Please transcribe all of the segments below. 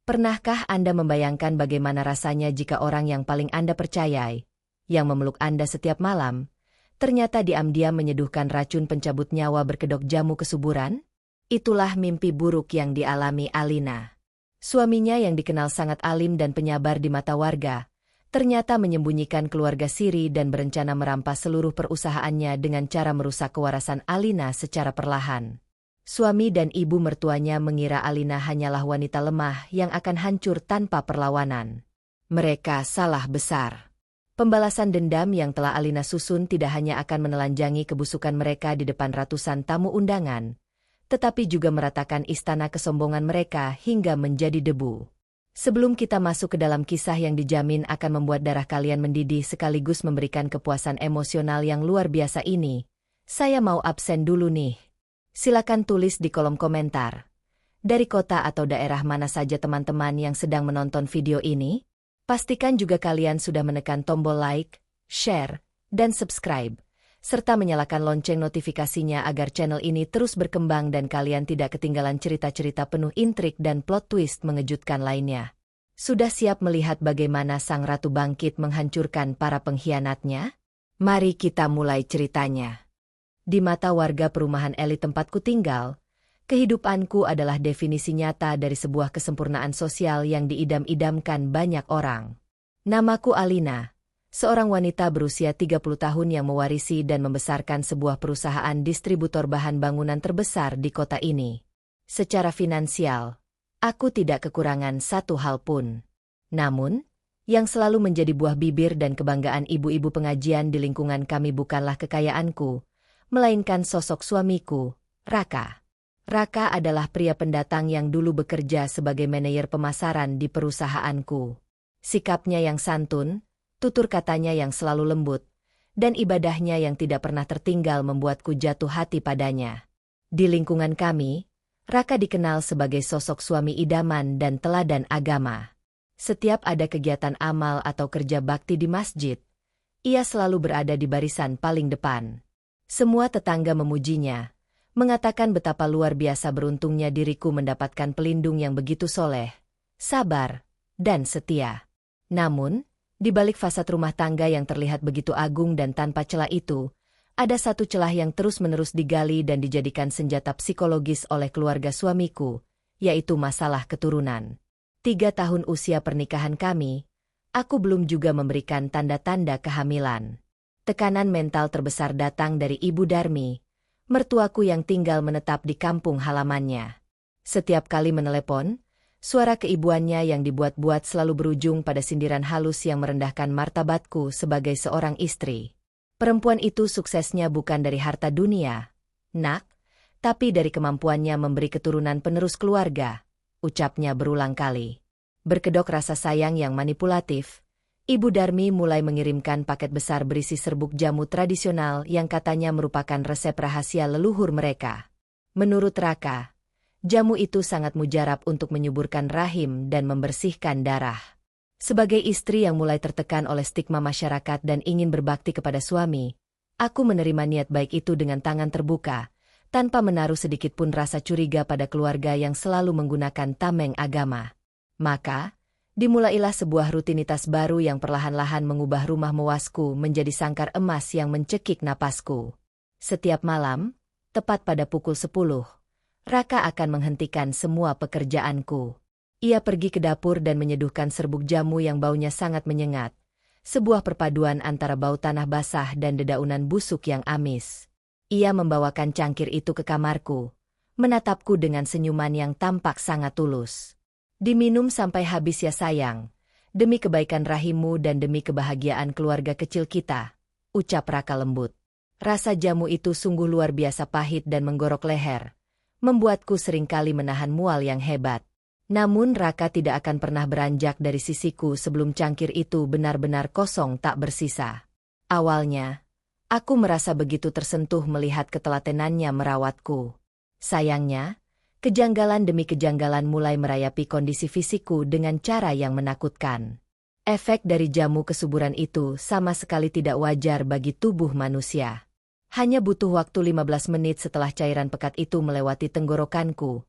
Pernahkah Anda membayangkan bagaimana rasanya jika orang yang paling Anda percayai, yang memeluk Anda setiap malam, ternyata diam-diam menyeduhkan racun pencabut nyawa berkedok jamu kesuburan? Itulah mimpi buruk yang dialami Alina. Suaminya yang dikenal sangat alim dan penyabar di mata warga, ternyata menyembunyikan keluarga siri dan berencana merampas seluruh perusahaannya dengan cara merusak kewarasan Alina secara perlahan. Suami dan ibu mertuanya mengira Alina hanyalah wanita lemah yang akan hancur tanpa perlawanan. Mereka salah besar. Pembalasan dendam yang telah Alina susun tidak hanya akan menelanjangi kebusukan mereka di depan ratusan tamu undangan, tetapi juga meratakan istana kesombongan mereka hingga menjadi debu. Sebelum kita masuk ke dalam kisah yang dijamin akan membuat darah kalian mendidih sekaligus memberikan kepuasan emosional yang luar biasa ini, saya mau absen dulu nih. Silakan tulis di kolom komentar. Dari kota atau daerah mana saja teman-teman yang sedang menonton video ini? Pastikan juga kalian sudah menekan tombol like, share, dan subscribe, serta menyalakan lonceng notifikasinya agar channel ini terus berkembang dan kalian tidak ketinggalan cerita-cerita penuh intrik dan plot twist mengejutkan lainnya. Sudah siap melihat bagaimana sang ratu bangkit menghancurkan para pengkhianatnya? Mari kita mulai ceritanya. Di mata warga perumahan elit tempatku tinggal, kehidupanku adalah definisi nyata dari sebuah kesempurnaan sosial yang diidam-idamkan banyak orang. Namaku Alina, seorang wanita berusia 30 tahun yang mewarisi dan membesarkan sebuah perusahaan distributor bahan bangunan terbesar di kota ini. Secara finansial, aku tidak kekurangan satu hal pun. Namun, yang selalu menjadi buah bibir dan kebanggaan ibu-ibu pengajian di lingkungan kami bukanlah kekayaanku, melainkan sosok suamiku, Raka. Raka adalah pria pendatang yang dulu bekerja sebagai manajer pemasaran di perusahaanku. Sikapnya yang santun, tutur katanya yang selalu lembut, dan ibadahnya yang tidak pernah tertinggal membuatku jatuh hati padanya. Di lingkungan kami, Raka dikenal sebagai sosok suami idaman dan teladan agama. Setiap ada kegiatan amal atau kerja bakti di masjid, ia selalu berada di barisan paling depan. Semua tetangga memujinya, mengatakan betapa luar biasa beruntungnya diriku mendapatkan pelindung yang begitu soleh, sabar, dan setia. Namun, di balik fasad rumah tangga yang terlihat begitu agung dan tanpa celah itu, ada satu celah yang terus-menerus digali dan dijadikan senjata psikologis oleh keluarga suamiku, yaitu masalah keturunan. 3 tahun usia pernikahan kami, aku belum juga memberikan tanda-tanda kehamilan. Tekanan mental terbesar datang dari Ibu Darmi, mertuaku yang tinggal menetap di kampung halamannya. Setiap kali menelepon, suara keibuannya yang dibuat-buat selalu berujung pada sindiran halus yang merendahkan martabatku sebagai seorang istri. Perempuan itu suksesnya bukan dari harta dunia, nak, tapi dari kemampuannya memberi keturunan penerus keluarga, ucapnya berulang kali. Berkedok rasa sayang yang manipulatif, Ibu Darmi mulai mengirimkan paket besar berisi serbuk jamu tradisional yang katanya merupakan resep rahasia leluhur mereka. Menurut Raka, jamu itu sangat mujarab untuk menyuburkan rahim dan membersihkan darah. Sebagai istri yang mulai tertekan oleh stigma masyarakat dan ingin berbakti kepada suami, aku menerima niat baik itu dengan tangan terbuka, tanpa menaruh sedikit pun rasa curiga pada keluarga yang selalu menggunakan tameng agama. Maka, dimulailah sebuah rutinitas baru yang perlahan-lahan mengubah rumah mewasku menjadi sangkar emas yang mencekik napasku. Setiap malam, tepat pada pukul 10, Raka akan menghentikan semua pekerjaanku. Ia pergi ke dapur dan menyeduhkan serbuk jamu yang baunya sangat menyengat, sebuah perpaduan antara bau tanah basah dan dedaunan busuk yang amis. Ia membawakan cangkir itu ke kamarku, menatapku dengan senyuman yang tampak sangat tulus. Diminum sampai habis ya sayang, demi kebaikan rahimmu dan demi kebahagiaan keluarga kecil kita, ucap Raka lembut. Rasa jamu itu sungguh luar biasa pahit dan menggorok leher, membuatku seringkali menahan mual yang hebat. Namun Raka tidak akan pernah beranjak dari sisiku sebelum cangkir itu benar-benar kosong tak bersisa. Awalnya, aku merasa begitu tersentuh melihat ketelatenannya merawatku. Sayangnya, kejanggalan demi kejanggalan mulai merayapi kondisi fisikku dengan cara yang menakutkan. Efek dari jamu kesuburan itu sama sekali tidak wajar bagi tubuh manusia. Hanya butuh waktu 15 menit setelah cairan pekat itu melewati tenggorokanku,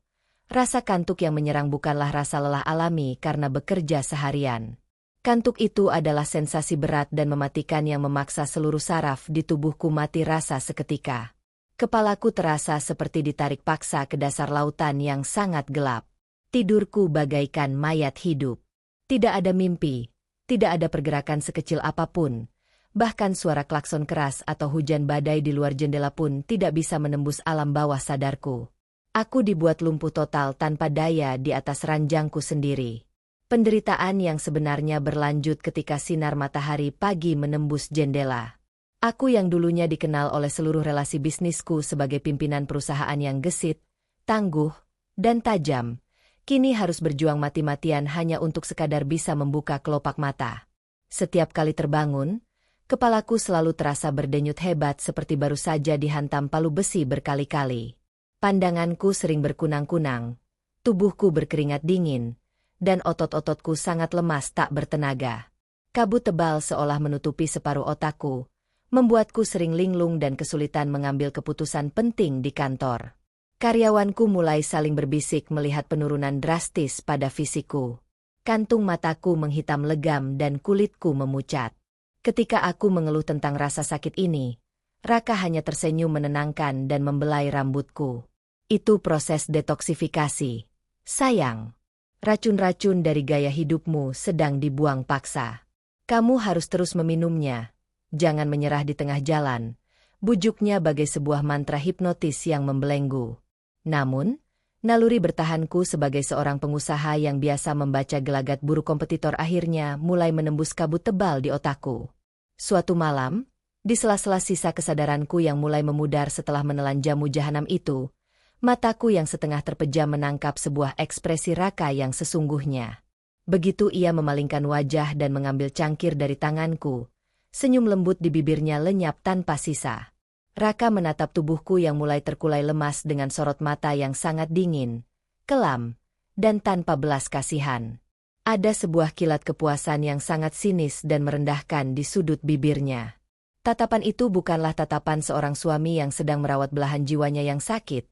Rasa kantuk yang menyerang bukanlah rasa lelah alami karena bekerja seharian. Kantuk itu adalah sensasi berat dan mematikan yang memaksa seluruh saraf di tubuhku mati rasa seketika. Kepalaku terasa seperti ditarik paksa ke dasar lautan yang sangat gelap. Tidurku bagaikan mayat hidup. Tidak ada mimpi, tidak ada pergerakan sekecil apapun. Bahkan suara klakson keras atau hujan badai di luar jendela pun tidak bisa menembus alam bawah sadarku. Aku dibuat lumpuh total tanpa daya di atas ranjangku sendiri. Penderitaan yang sebenarnya berlanjut ketika sinar matahari pagi menembus jendela. Aku yang dulunya dikenal oleh seluruh relasi bisnisku sebagai pimpinan perusahaan yang gesit, tangguh, dan tajam, kini harus berjuang mati-matian hanya untuk sekadar bisa membuka kelopak mata. Setiap kali terbangun, kepalaku selalu terasa berdenyut hebat seperti baru saja dihantam palu besi berkali-kali. Pandanganku sering berkunang-kunang, tubuhku berkeringat dingin, dan otot-ototku sangat lemas tak bertenaga. Kabut tebal seolah menutupi separuh otakku, membuatku sering linglung dan kesulitan mengambil keputusan penting di kantor. Karyawanku mulai saling berbisik melihat penurunan drastis pada fisikku. Kantung mataku menghitam legam dan kulitku memucat. Ketika aku mengeluh tentang rasa sakit ini, Raka hanya tersenyum menenangkan dan membelai rambutku. Itu proses detoksifikasi. Sayang. Racun-racun dari gaya hidupmu sedang dibuang paksa. Kamu harus terus meminumnya. Jangan menyerah di tengah jalan. Bujuknya bagai sebuah mantra hipnotis yang membelenggu. Namun, naluri bertahanku sebagai seorang pengusaha yang biasa membaca gelagat buruk kompetitor akhirnya mulai menembus kabut tebal di otakku. Suatu malam, di sela-sela sisa kesadaranku yang mulai memudar setelah menelan jamu jahanam itu, mataku yang setengah terpejam menangkap sebuah ekspresi Raka yang sesungguhnya. Begitu ia memalingkan wajah dan mengambil cangkir dari tanganku, senyum lembut di bibirnya lenyap tanpa sisa. Raka menatap tubuhku yang mulai terkulai lemas dengan sorot mata yang sangat dingin, kelam, dan tanpa belas kasihan. Ada sebuah kilat kepuasan yang sangat sinis dan merendahkan di sudut bibirnya. Tatapan itu bukanlah tatapan seorang suami yang sedang merawat belahan jiwanya yang sakit,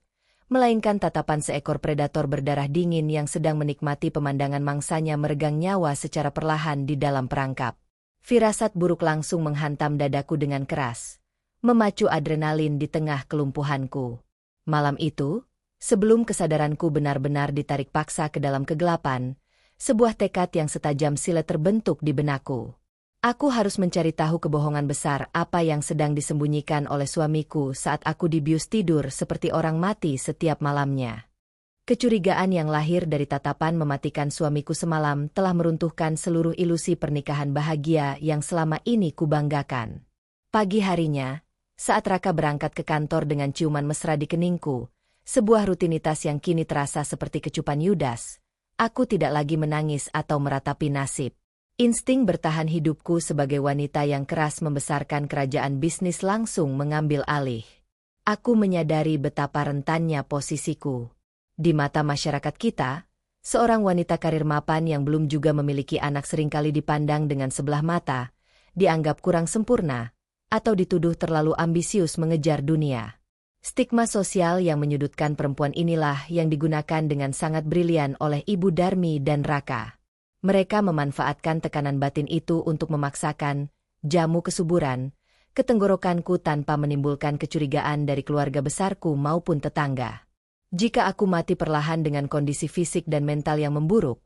melainkan tatapan seekor predator berdarah dingin yang sedang menikmati pemandangan mangsanya meregang nyawa secara perlahan di dalam perangkap. Firasat buruk langsung menghantam dadaku dengan keras, memacu adrenalin di tengah kelumpuhanku. Malam itu, sebelum kesadaranku benar-benar ditarik paksa ke dalam kegelapan, sebuah tekad yang setajam silet terbentuk di benakku. Aku harus mencari tahu kebohongan besar apa yang sedang disembunyikan oleh suamiku saat aku dibius tidur seperti orang mati setiap malamnya. Kecurigaan yang lahir dari tatapan mematikan suamiku semalam telah meruntuhkan seluruh ilusi pernikahan bahagia yang selama ini kubanggakan. Pagi harinya, saat Raka berangkat ke kantor dengan ciuman mesra di keningku, sebuah rutinitas yang kini terasa seperti kecupan Yudas, aku tidak lagi menangis atau meratapi nasib. Insting bertahan hidupku sebagai wanita yang keras membesarkan kerajaan bisnis langsung mengambil alih. Aku menyadari betapa rentannya posisiku. Di mata masyarakat kita, seorang wanita karir mapan yang belum juga memiliki anak seringkali dipandang dengan sebelah mata, dianggap kurang sempurna, atau dituduh terlalu ambisius mengejar dunia. Stigma sosial yang menyudutkan perempuan inilah yang digunakan dengan sangat brilian oleh Ibu Darmi dan Raka. Mereka memanfaatkan tekanan batin itu untuk memaksakan jamu kesuburan ke tenggorokanku tanpa menimbulkan kecurigaan dari keluarga besarku maupun tetangga. Jika aku mati perlahan dengan kondisi fisik dan mental yang memburuk,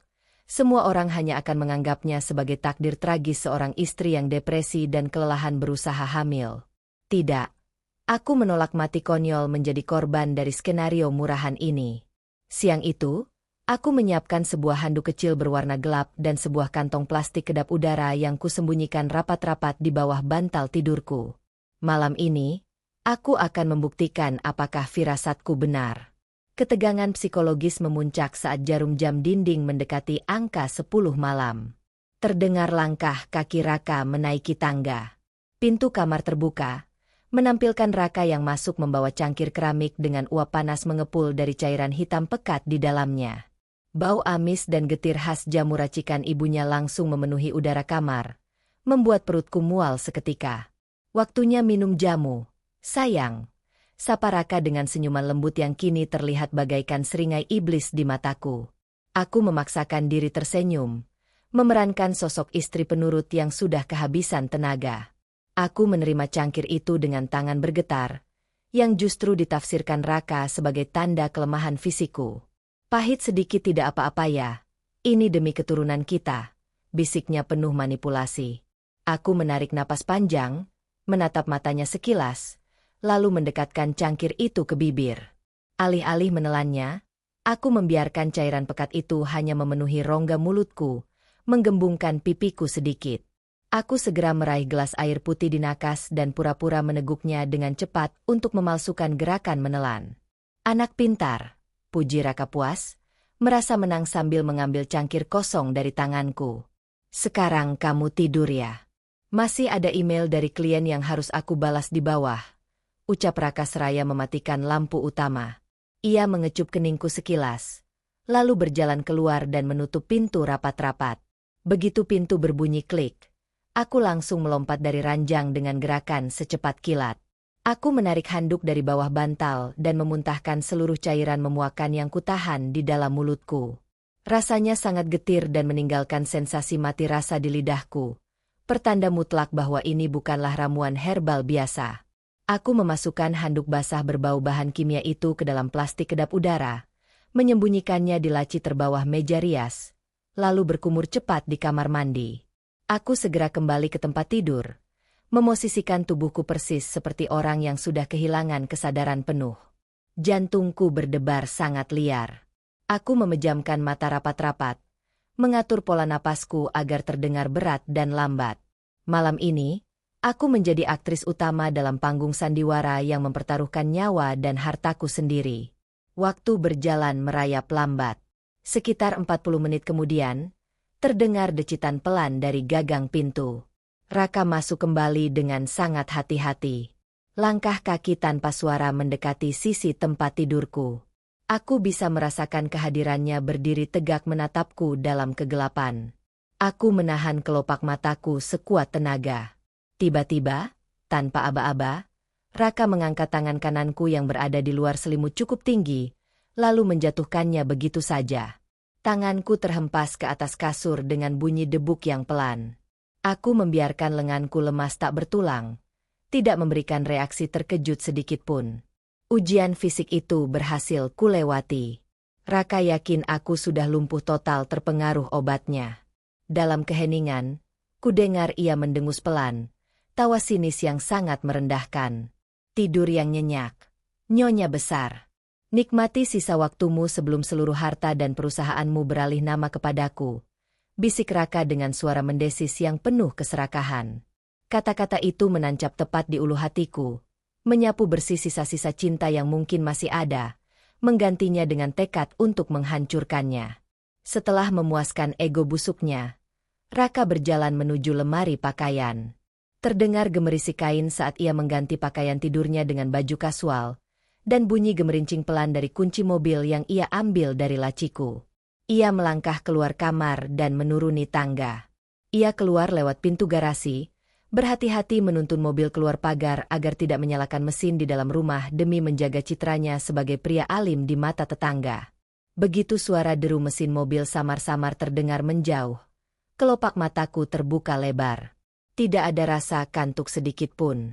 semua orang hanya akan menganggapnya sebagai takdir tragis seorang istri yang depresi dan kelelahan berusaha hamil. Tidak, aku menolak mati konyol menjadi korban dari skenario murahan ini. Siang itu, aku menyiapkan sebuah handuk kecil berwarna gelap dan sebuah kantong plastik kedap udara yang kusembunyikan rapat-rapat di bawah bantal tidurku. Malam ini, aku akan membuktikan apakah firasatku benar. Ketegangan psikologis memuncak saat jarum jam dinding mendekati angka 10 malam. Terdengar langkah kaki Raka menaiki tangga. Pintu kamar terbuka, menampilkan Raka yang masuk membawa cangkir keramik dengan uap panas mengepul dari cairan hitam pekat di dalamnya. Bau amis dan getir khas jamu racikan ibunya langsung memenuhi udara kamar, membuat perutku mual seketika. Waktunya minum jamu, sayang. sapa Raka dengan senyuman lembut yang kini terlihat bagaikan seringai iblis di mataku. Aku memaksakan diri tersenyum, memerankan sosok istri penurut yang sudah kehabisan tenaga. Aku menerima cangkir itu dengan tangan bergetar, yang justru ditafsirkan Raka sebagai tanda kelemahan fisikku. Pahit sedikit tidak apa-apa ya, ini demi keturunan kita, bisiknya penuh manipulasi. Aku menarik napas panjang, menatap matanya sekilas, lalu mendekatkan cangkir itu ke bibir. Alih-alih menelannya, aku membiarkan cairan pekat itu hanya memenuhi rongga mulutku, menggembungkan pipiku sedikit. Aku segera meraih gelas air putih di nakas dan pura-pura meneguknya dengan cepat untuk memalsukan gerakan menelan. Anak pintar, puji Raka puas, merasa menang sambil mengambil cangkir kosong dari tanganku. Sekarang kamu tidur ya. Masih ada email dari klien yang harus aku balas di bawah, ucap Raka seraya mematikan lampu utama. Ia mengecup keningku sekilas, lalu berjalan keluar dan menutup pintu rapat-rapat. Begitu pintu berbunyi klik, aku langsung melompat dari ranjang dengan gerakan secepat kilat. Aku menarik handuk dari bawah bantal dan memuntahkan seluruh cairan memuakan yang kutahan di dalam mulutku. Rasanya sangat getir dan meninggalkan sensasi mati rasa di lidahku. Pertanda mutlak bahwa ini bukanlah ramuan herbal biasa. Aku memasukkan handuk basah berbau bahan kimia itu ke dalam plastik kedap udara, menyembunyikannya di laci terbawah meja rias, lalu berkumur cepat di kamar mandi. Aku segera kembali ke tempat tidur, memosisikan tubuhku persis seperti orang yang sudah kehilangan kesadaran penuh. Jantungku berdebar sangat liar. Aku memejamkan mata rapat-rapat, mengatur pola napasku agar terdengar berat dan lambat. Malam ini, aku menjadi aktris utama dalam panggung sandiwara yang mempertaruhkan nyawa dan hartaku sendiri. Waktu berjalan merayap lambat. Sekitar 40 menit kemudian, terdengar decitan pelan dari gagang pintu. Raka masuk kembali dengan sangat hati-hati. Langkah kaki tanpa suara mendekati sisi tempat tidurku. Aku bisa merasakan kehadirannya berdiri tegak menatapku dalam kegelapan. Aku menahan kelopak mataku sekuat tenaga. Tiba-tiba, tanpa aba-aba, Raka mengangkat tangan kananku yang berada di luar selimut cukup tinggi, lalu menjatuhkannya begitu saja. Tanganku terhempas ke atas kasur dengan bunyi debuk yang pelan. Aku membiarkan lenganku lemas tak bertulang, tidak memberikan reaksi terkejut sedikitpun. Ujian fisik itu berhasil kulewati. Raka yakin aku sudah lumpuh total terpengaruh obatnya. Dalam keheningan, kudengar ia mendengus pelan, tawa sinis yang sangat merendahkan. Tidur yang nyenyak, nyonya besar. Nikmati sisa waktumu sebelum seluruh harta dan perusahaanmu beralih nama kepadaku, bisik Raka dengan suara mendesis yang penuh keserakahan. Kata-kata itu menancap tepat di ulu hatiku, menyapu bersih sisa-sisa cinta yang mungkin masih ada, menggantinya dengan tekad untuk menghancurkannya. Setelah memuaskan ego busuknya, Raka berjalan menuju lemari pakaian. Terdengar gemerisik kain saat ia mengganti pakaian tidurnya dengan baju kasual, dan bunyi gemerincing pelan dari kunci mobil yang ia ambil dari laciku. Ia melangkah keluar kamar dan menuruni tangga. Ia keluar lewat pintu garasi, berhati-hati menuntun mobil keluar pagar agar tidak menyalakan mesin di dalam rumah demi menjaga citranya sebagai pria alim di mata tetangga. Begitu suara deru mesin mobil samar-samar terdengar menjauh, kelopak mataku terbuka lebar. Tidak ada rasa kantuk sedikit pun.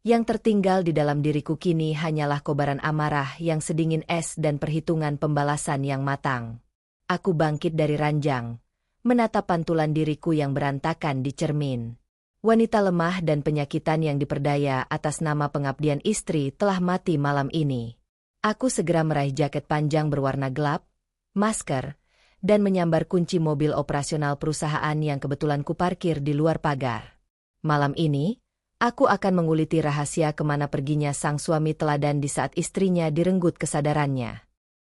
Yang tertinggal di dalam diriku kini hanyalah kobaran amarah yang sedingin es dan perhitungan pembalasan yang matang. Aku bangkit dari ranjang, menatap pantulan diriku yang berantakan di cermin. Wanita lemah dan penyakitan yang diperdaya atas nama pengabdian istri telah mati malam ini. Aku segera meraih jaket panjang berwarna gelap, masker, dan menyambar kunci mobil operasional perusahaan yang kebetulan kuparkir di luar pagar. Malam ini, aku akan menguliti rahasia kemana perginya sang suami teladan di saat istrinya direnggut kesadarannya.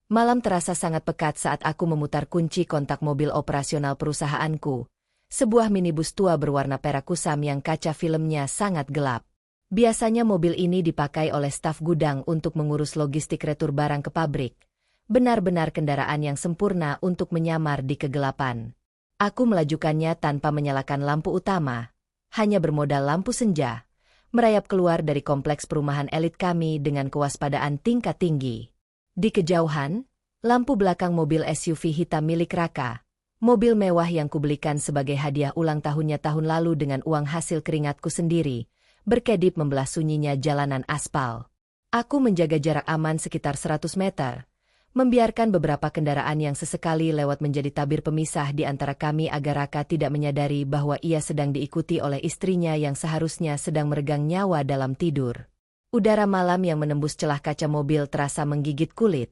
Malam terasa sangat pekat saat aku memutar kunci kontak mobil operasional perusahaanku, sebuah minibus tua berwarna perak kusam yang kaca filmnya sangat gelap. Biasanya mobil ini dipakai oleh staf gudang untuk mengurus logistik retur barang ke pabrik. Benar-benar kendaraan yang sempurna untuk menyamar di kegelapan. Aku melajukannya tanpa menyalakan lampu utama, hanya bermodal lampu senja, merayap keluar dari kompleks perumahan elit kami dengan kewaspadaan tingkat tinggi. Di kejauhan, lampu belakang mobil SUV hitam milik Raka, mobil mewah yang kubelikan sebagai hadiah ulang tahunnya tahun lalu dengan uang hasil keringatku sendiri, berkedip membelah sunyinya jalanan aspal. Aku menjaga jarak aman sekitar 100 meter, membiarkan beberapa kendaraan yang sesekali lewat menjadi tabir pemisah di antara kami agar Raka tidak menyadari bahwa ia sedang diikuti oleh istrinya yang seharusnya sedang meregang nyawa dalam tidur. Udara malam yang menembus celah kaca mobil terasa menggigit kulit,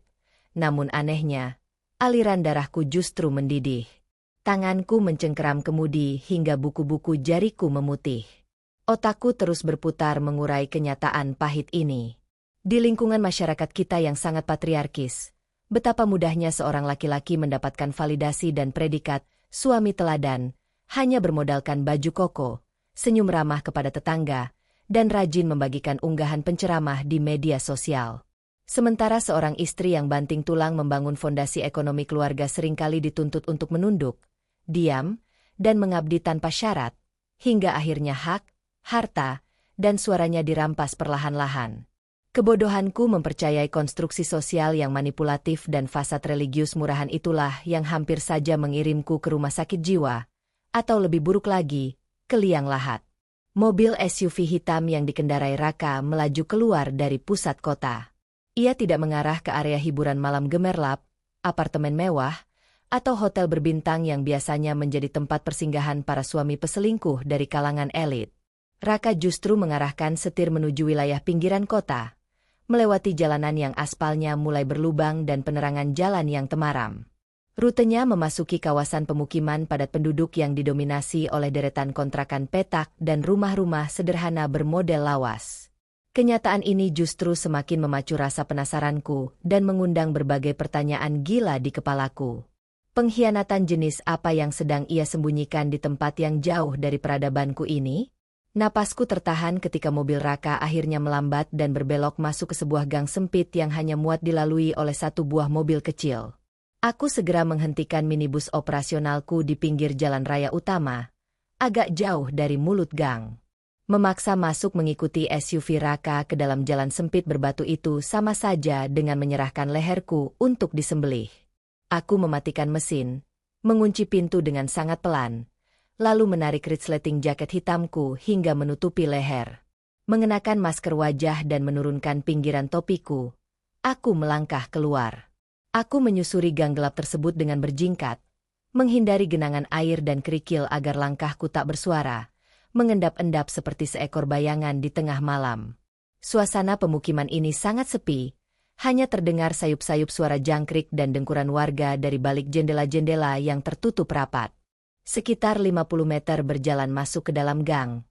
namun anehnya, aliran darahku justru mendidih. Tanganku mencengkeram kemudi hingga buku-buku jariku memutih. Otakku terus berputar mengurai kenyataan pahit ini. Di lingkungan masyarakat kita yang sangat patriarkis, betapa mudahnya seorang laki-laki mendapatkan validasi dan predikat suami teladan, hanya bermodalkan baju koko, senyum ramah kepada tetangga, dan rajin membagikan unggahan penceramah di media sosial. Sementara seorang istri yang banting tulang membangun fondasi ekonomi keluarga seringkali dituntut untuk menunduk, diam, dan mengabdi tanpa syarat, hingga akhirnya hak, harta, dan suaranya dirampas perlahan-lahan. Kebodohanku mempercayai konstruksi sosial yang manipulatif dan fasad religius murahan itulah yang hampir saja mengirimku ke rumah sakit jiwa, atau lebih buruk lagi, ke liang lahat. Mobil SUV hitam yang dikendarai Raka melaju keluar dari pusat kota. Ia tidak mengarah ke area hiburan malam gemerlap, apartemen mewah, atau hotel berbintang yang biasanya menjadi tempat persinggahan para suami peselingkuh dari kalangan elit. Raka justru mengarahkan setir menuju wilayah pinggiran kota, melewati jalanan yang aspalnya mulai berlubang dan penerangan jalan yang temaram. Rutenya memasuki kawasan pemukiman padat penduduk yang didominasi oleh deretan kontrakan petak dan rumah-rumah sederhana bermodel lawas. Kenyataan ini justru semakin memacu rasa penasaranku dan mengundang berbagai pertanyaan gila di kepalaku. Pengkhianatan jenis apa yang sedang ia sembunyikan di tempat yang jauh dari peradabanku ini? Napasku tertahan ketika mobil Raka akhirnya melambat dan berbelok masuk ke sebuah gang sempit yang hanya muat dilalui oleh satu buah mobil kecil. Aku segera menghentikan minibus operasionalku di pinggir jalan raya utama, agak jauh dari mulut gang. Memaksa masuk mengikuti SUV Raka ke dalam jalan sempit berbatu itu sama saja dengan menyerahkan leherku untuk disembelih. Aku mematikan mesin, mengunci pintu dengan sangat pelan, lalu menarik resleting jaket hitamku hingga menutupi leher. Mengenakan masker wajah dan menurunkan pinggiran topiku, aku melangkah keluar. Aku menyusuri gang gelap tersebut dengan berjingkat, menghindari genangan air dan kerikil agar langkahku tak bersuara, mengendap-endap seperti seekor bayangan di tengah malam. Suasana pemukiman ini sangat sepi, hanya terdengar sayup-sayup suara jangkrik dan dengkuran warga dari balik jendela-jendela yang tertutup rapat. Sekitar 50 meter berjalan masuk ke dalam gang.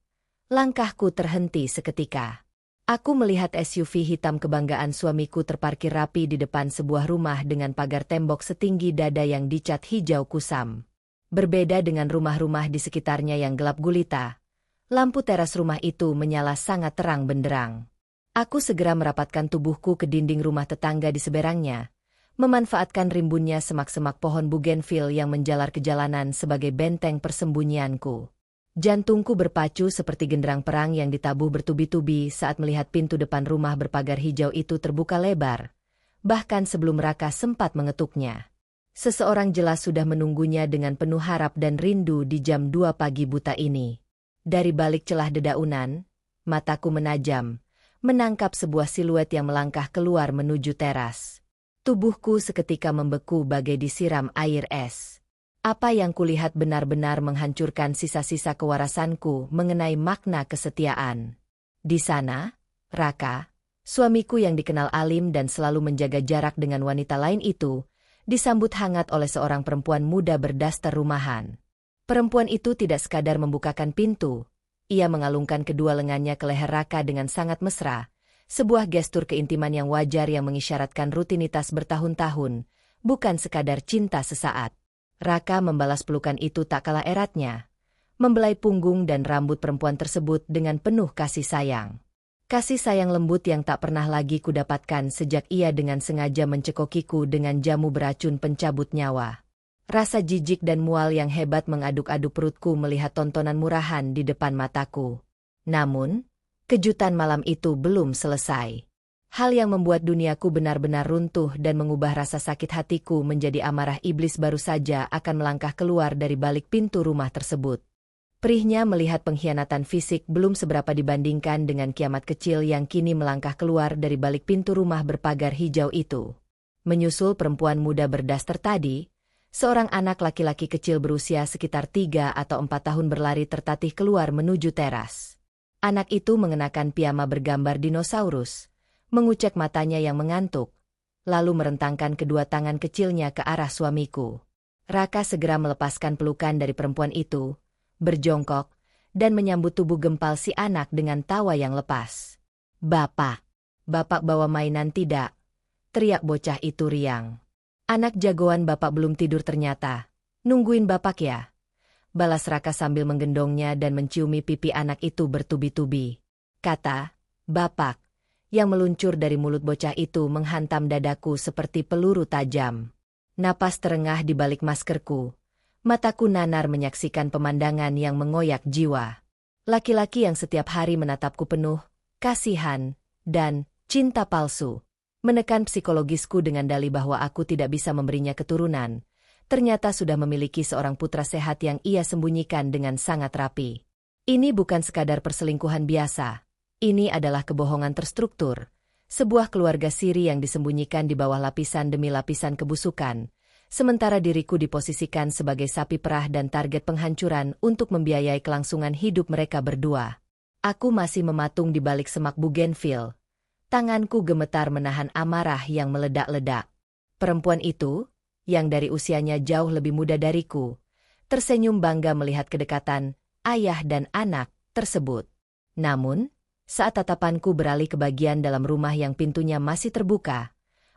Langkahku terhenti seketika. Aku melihat SUV hitam kebanggaan suamiku terparkir rapi di depan sebuah rumah dengan pagar tembok setinggi dada yang dicat hijau kusam. Berbeda dengan rumah-rumah di sekitarnya yang gelap gulita, lampu teras rumah itu menyala sangat terang benderang. Aku segera merapatkan tubuhku ke dinding rumah tetangga di seberangnya, memanfaatkan rimbunnya semak-semak pohon bugenvil yang menjalar ke jalanan sebagai benteng persembunyianku. Jantungku berpacu seperti genderang perang yang ditabuh bertubi-tubi saat melihat pintu depan rumah berpagar hijau itu terbuka lebar, bahkan sebelum Raka sempat mengetuknya. Seseorang jelas sudah menunggunya dengan penuh harap dan rindu di jam 2 pagi buta ini. Dari balik celah dedaunan, mataku menajam, menangkap sebuah siluet yang melangkah keluar menuju teras. Tubuhku seketika membeku bagai disiram air es. Apa yang kulihat benar-benar menghancurkan sisa-sisa kewarasanku mengenai makna kesetiaan. Di sana, Raka, suamiku yang dikenal alim dan selalu menjaga jarak dengan wanita lain itu, disambut hangat oleh seorang perempuan muda berdaster rumahan. Perempuan itu tidak sekadar membukakan pintu, ia mengalungkan kedua lengannya ke leher Raka dengan sangat mesra, sebuah gestur keintiman yang wajar yang mengisyaratkan rutinitas bertahun-tahun, bukan sekadar cinta sesaat. Raka membalas pelukan itu tak kalah eratnya, membelai punggung dan rambut perempuan tersebut dengan penuh kasih sayang. Kasih sayang lembut yang tak pernah lagi kudapatkan sejak ia dengan sengaja mencekokiku dengan jamu beracun pencabut nyawa. Rasa jijik dan mual yang hebat mengaduk-aduk perutku melihat tontonan murahan di depan mataku. Namun, Kejutan malam itu belum selesai. Hal yang membuat duniaku benar-benar runtuh dan mengubah rasa sakit hatiku menjadi amarah iblis baru saja akan melangkah keluar dari balik pintu rumah tersebut. Perihnya melihat pengkhianatan fisik belum seberapa dibandingkan dengan kiamat kecil yang kini melangkah keluar dari balik pintu rumah berpagar hijau itu. Menyusul perempuan muda berdaster tadi, seorang anak laki-laki kecil berusia sekitar 3 atau 4 tahun berlari tertatih keluar menuju teras. Anak itu mengenakan piyama bergambar dinosaurus, mengucek matanya yang mengantuk, lalu merentangkan kedua tangan kecilnya ke arah suamiku. Raka segera melepaskan pelukan dari perempuan itu, berjongkok, dan menyambut tubuh gempal si anak dengan tawa yang lepas. "Bapak, Bapak bawa mainan tidak?" teriak bocah itu riang. "Anak jagoan Bapak belum tidur ternyata. Nungguin Bapak ya?" balas Raka sambil menggendongnya dan menciumi pipi anak itu bertubi-tubi. Kata, "Bapak," yang meluncur dari mulut bocah itu menghantam dadaku seperti peluru tajam. Napas terengah di balik maskerku. Mataku nanar menyaksikan pemandangan yang mengoyak jiwa. Laki-laki yang setiap hari menatapku penuh kasihan dan cinta palsu. Menekan psikologisku dengan dalih bahwa aku tidak bisa memberinya keturunan. Ternyata sudah memiliki seorang putra sehat yang ia sembunyikan dengan sangat rapi. Ini bukan sekadar perselingkuhan biasa. Ini adalah kebohongan terstruktur. Sebuah keluarga siri yang disembunyikan di bawah lapisan demi lapisan kebusukan. Sementara diriku diposisikan sebagai sapi perah dan target penghancuran untuk membiayai kelangsungan hidup mereka berdua. Aku masih mematung di balik semak bougainville. Tanganku gemetar menahan amarah yang meledak-ledak. Perempuan itu, yang dari usianya jauh lebih muda dariku, tersenyum bangga melihat kedekatan ayah dan anak tersebut. Namun, saat tatapanku beralih ke bagian dalam rumah yang pintunya masih terbuka,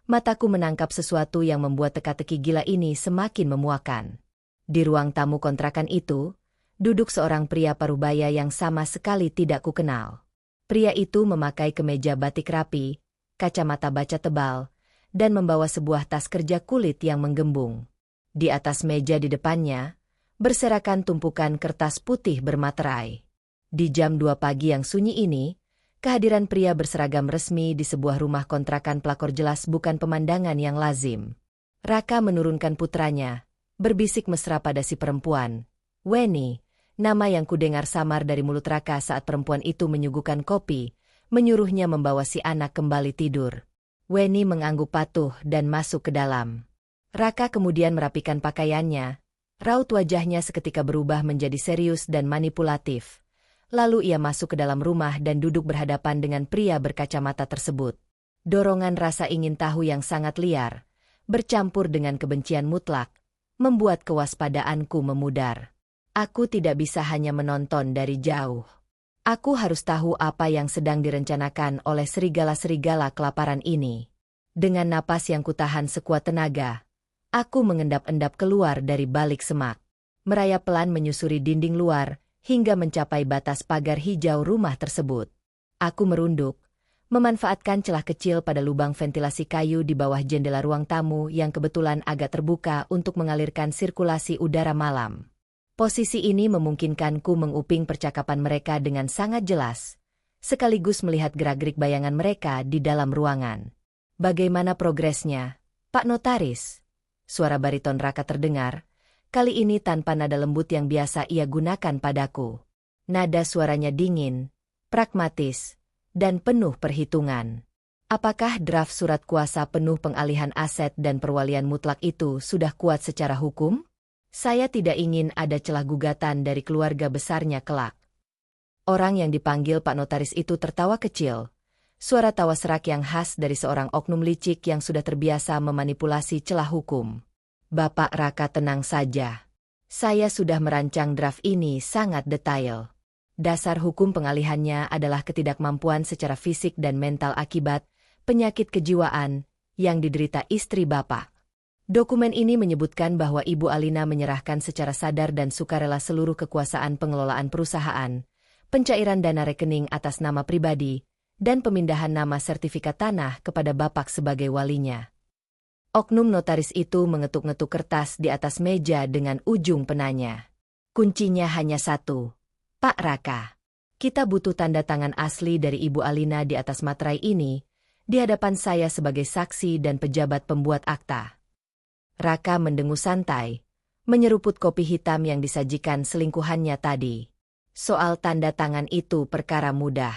mataku menangkap sesuatu yang membuat teka-teki gila ini semakin memuakan. Di ruang tamu kontrakan itu, duduk seorang pria parubaya yang sama sekali tidak kukenal. Pria itu memakai kemeja batik rapi, kacamata baca tebal, dan membawa sebuah tas kerja kulit yang menggembung. Di atas meja di depannya, berserakan tumpukan kertas putih bermaterai. Di jam 2 pagi yang sunyi ini, kehadiran pria berseragam resmi di sebuah rumah kontrakan pelakor jelas bukan pemandangan yang lazim. Raka menurunkan putranya, berbisik mesra pada si perempuan. "Weni," nama yang kudengar samar dari mulut Raka saat perempuan itu menyuguhkan kopi, menyuruhnya membawa si anak kembali tidur. Weni mengangguk patuh dan masuk ke dalam. Raka kemudian merapikan pakaiannya, raut wajahnya seketika berubah menjadi serius dan manipulatif. Lalu ia masuk ke dalam rumah dan duduk berhadapan dengan pria berkacamata tersebut. Dorongan rasa ingin tahu yang sangat liar, bercampur dengan kebencian mutlak, membuat kewaspadaanku memudar. Aku tidak bisa hanya menonton dari jauh. Aku harus tahu apa yang sedang direncanakan oleh serigala-serigala kelaparan ini. Dengan napas yang kutahan sekuat tenaga, aku mengendap-endap keluar dari balik semak. Merayap pelan menyusuri dinding luar, hingga mencapai batas pagar hijau rumah tersebut. Aku merunduk, memanfaatkan celah kecil pada lubang ventilasi kayu di bawah jendela ruang tamu yang kebetulan agak terbuka untuk mengalirkan sirkulasi udara malam. Posisi ini memungkinkanku menguping percakapan mereka dengan sangat jelas, sekaligus melihat gerak-gerik bayangan mereka di dalam ruangan. "Bagaimana progresnya, Pak Notaris?" Suara bariton Raka terdengar, kali ini tanpa nada lembut yang biasa ia gunakan padaku. Nada suaranya dingin, pragmatis, dan penuh perhitungan. Apakah draft surat kuasa penuh pengalihan aset dan perwalian mutlak itu sudah kuat secara hukum? Saya tidak ingin ada celah gugatan dari keluarga besarnya kelak. Orang yang dipanggil Pak Notaris itu tertawa kecil. Suara tawa serak yang khas dari seorang oknum licik yang sudah terbiasa memanipulasi celah hukum. "Bapak Raka tenang saja. Saya sudah merancang draft ini sangat detail. Dasar hukum pengalihannya adalah ketidakmampuan secara fisik dan mental akibat penyakit kejiwaan yang diderita istri Bapak. Dokumen ini menyebutkan bahwa Ibu Alina menyerahkan secara sadar dan sukarela seluruh kekuasaan pengelolaan perusahaan, pencairan dana rekening atas nama pribadi, dan pemindahan nama sertifikat tanah kepada Bapak sebagai walinya." Oknum notaris itu mengetuk-ngetuk kertas di atas meja dengan ujung penanya. "Kuncinya hanya satu, Pak Raka. Kita butuh tanda tangan asli dari Ibu Alina di atas materai ini, di hadapan saya sebagai saksi dan pejabat pembuat akta. Raka mendengus santai, menyeruput kopi hitam yang disajikan selingkuhannya tadi. Soal tanda tangan itu perkara mudah.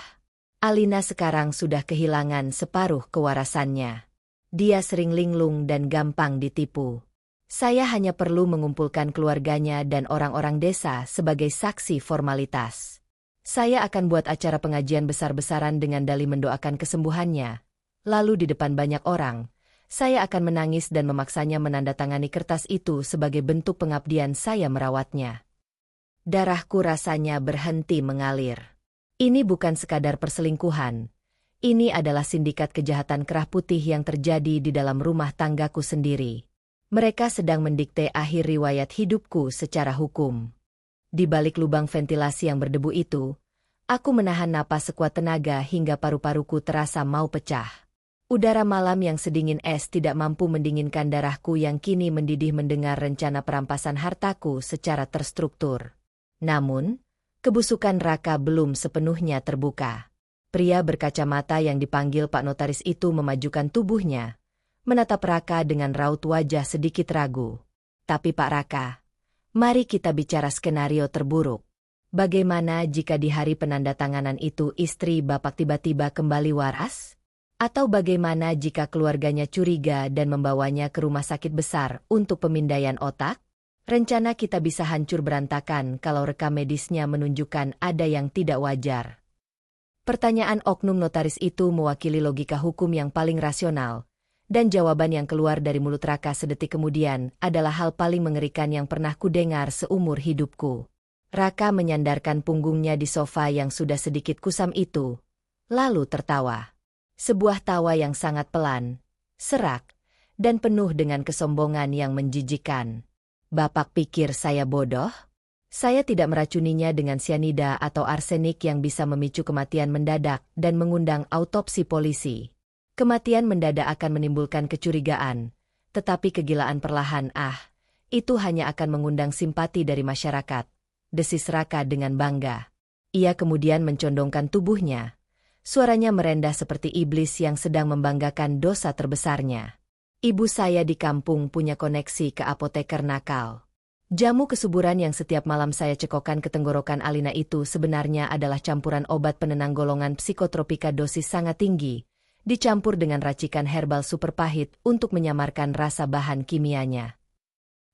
Alina sekarang sudah kehilangan separuh kewarasannya. Dia sering linglung dan gampang ditipu. Saya hanya perlu mengumpulkan keluarganya dan orang-orang desa sebagai saksi formalitas. Saya akan buat acara pengajian besar-besaran dengan dalih mendoakan kesembuhannya. Lalu di depan banyak orang, saya akan menangis dan memaksanya menandatangani kertas itu sebagai bentuk pengabdian saya merawatnya. Darahku rasanya berhenti mengalir. Ini bukan sekadar perselingkuhan. Ini adalah sindikat kejahatan kerah putih yang terjadi di dalam rumah tanggaku sendiri. Mereka sedang mendikte akhir riwayat hidupku secara hukum. Di balik lubang ventilasi yang berdebu itu, aku menahan napas sekuat tenaga hingga paru-paruku terasa mau pecah. Udara malam yang sedingin es tidak mampu mendinginkan darahku yang kini mendidih mendengar rencana perampasan hartaku secara terstruktur. Namun, kebusukan Raka belum sepenuhnya terbuka. Pria berkacamata yang dipanggil Pak Notaris itu memajukan tubuhnya, menatap Raka dengan raut wajah sedikit ragu. Tapi Pak Raka, mari kita bicara skenario terburuk. Bagaimana jika di hari penandatanganan itu istri Bapak tiba-tiba kembali waras? Atau bagaimana jika keluarganya curiga dan membawanya ke rumah sakit besar untuk pemindaian otak? Rencana kita bisa hancur berantakan kalau rekam medisnya menunjukkan ada yang tidak wajar. Pertanyaan oknum notaris itu mewakili logika hukum yang paling rasional, dan jawaban yang keluar dari mulut Raka sedetik kemudian adalah hal paling mengerikan yang pernah kudengar seumur hidupku. Raka menyandarkan punggungnya di sofa yang sudah sedikit kusam itu, lalu tertawa. Sebuah tawa yang sangat pelan, serak, dan penuh dengan kesombongan yang menjijikkan. Bapak pikir saya bodoh? Saya tidak meracuninya dengan sianida atau arsenik yang bisa memicu kematian mendadak dan mengundang autopsi polisi. Kematian mendadak akan menimbulkan kecurigaan, tetapi kegilaan perlahan itu hanya akan mengundang simpati dari masyarakat, desis Raka dengan bangga. Ia kemudian mencondongkan tubuhnya. Suaranya merendah seperti iblis yang sedang membanggakan dosa terbesarnya. Ibu saya di kampung punya koneksi ke apoteker nakal. Jamu kesuburan yang setiap malam saya cekokkan ke tenggorokan Alina itu sebenarnya adalah campuran obat penenang golongan psikotropika dosis sangat tinggi, dicampur dengan racikan herbal super pahit untuk menyamarkan rasa bahan kimianya.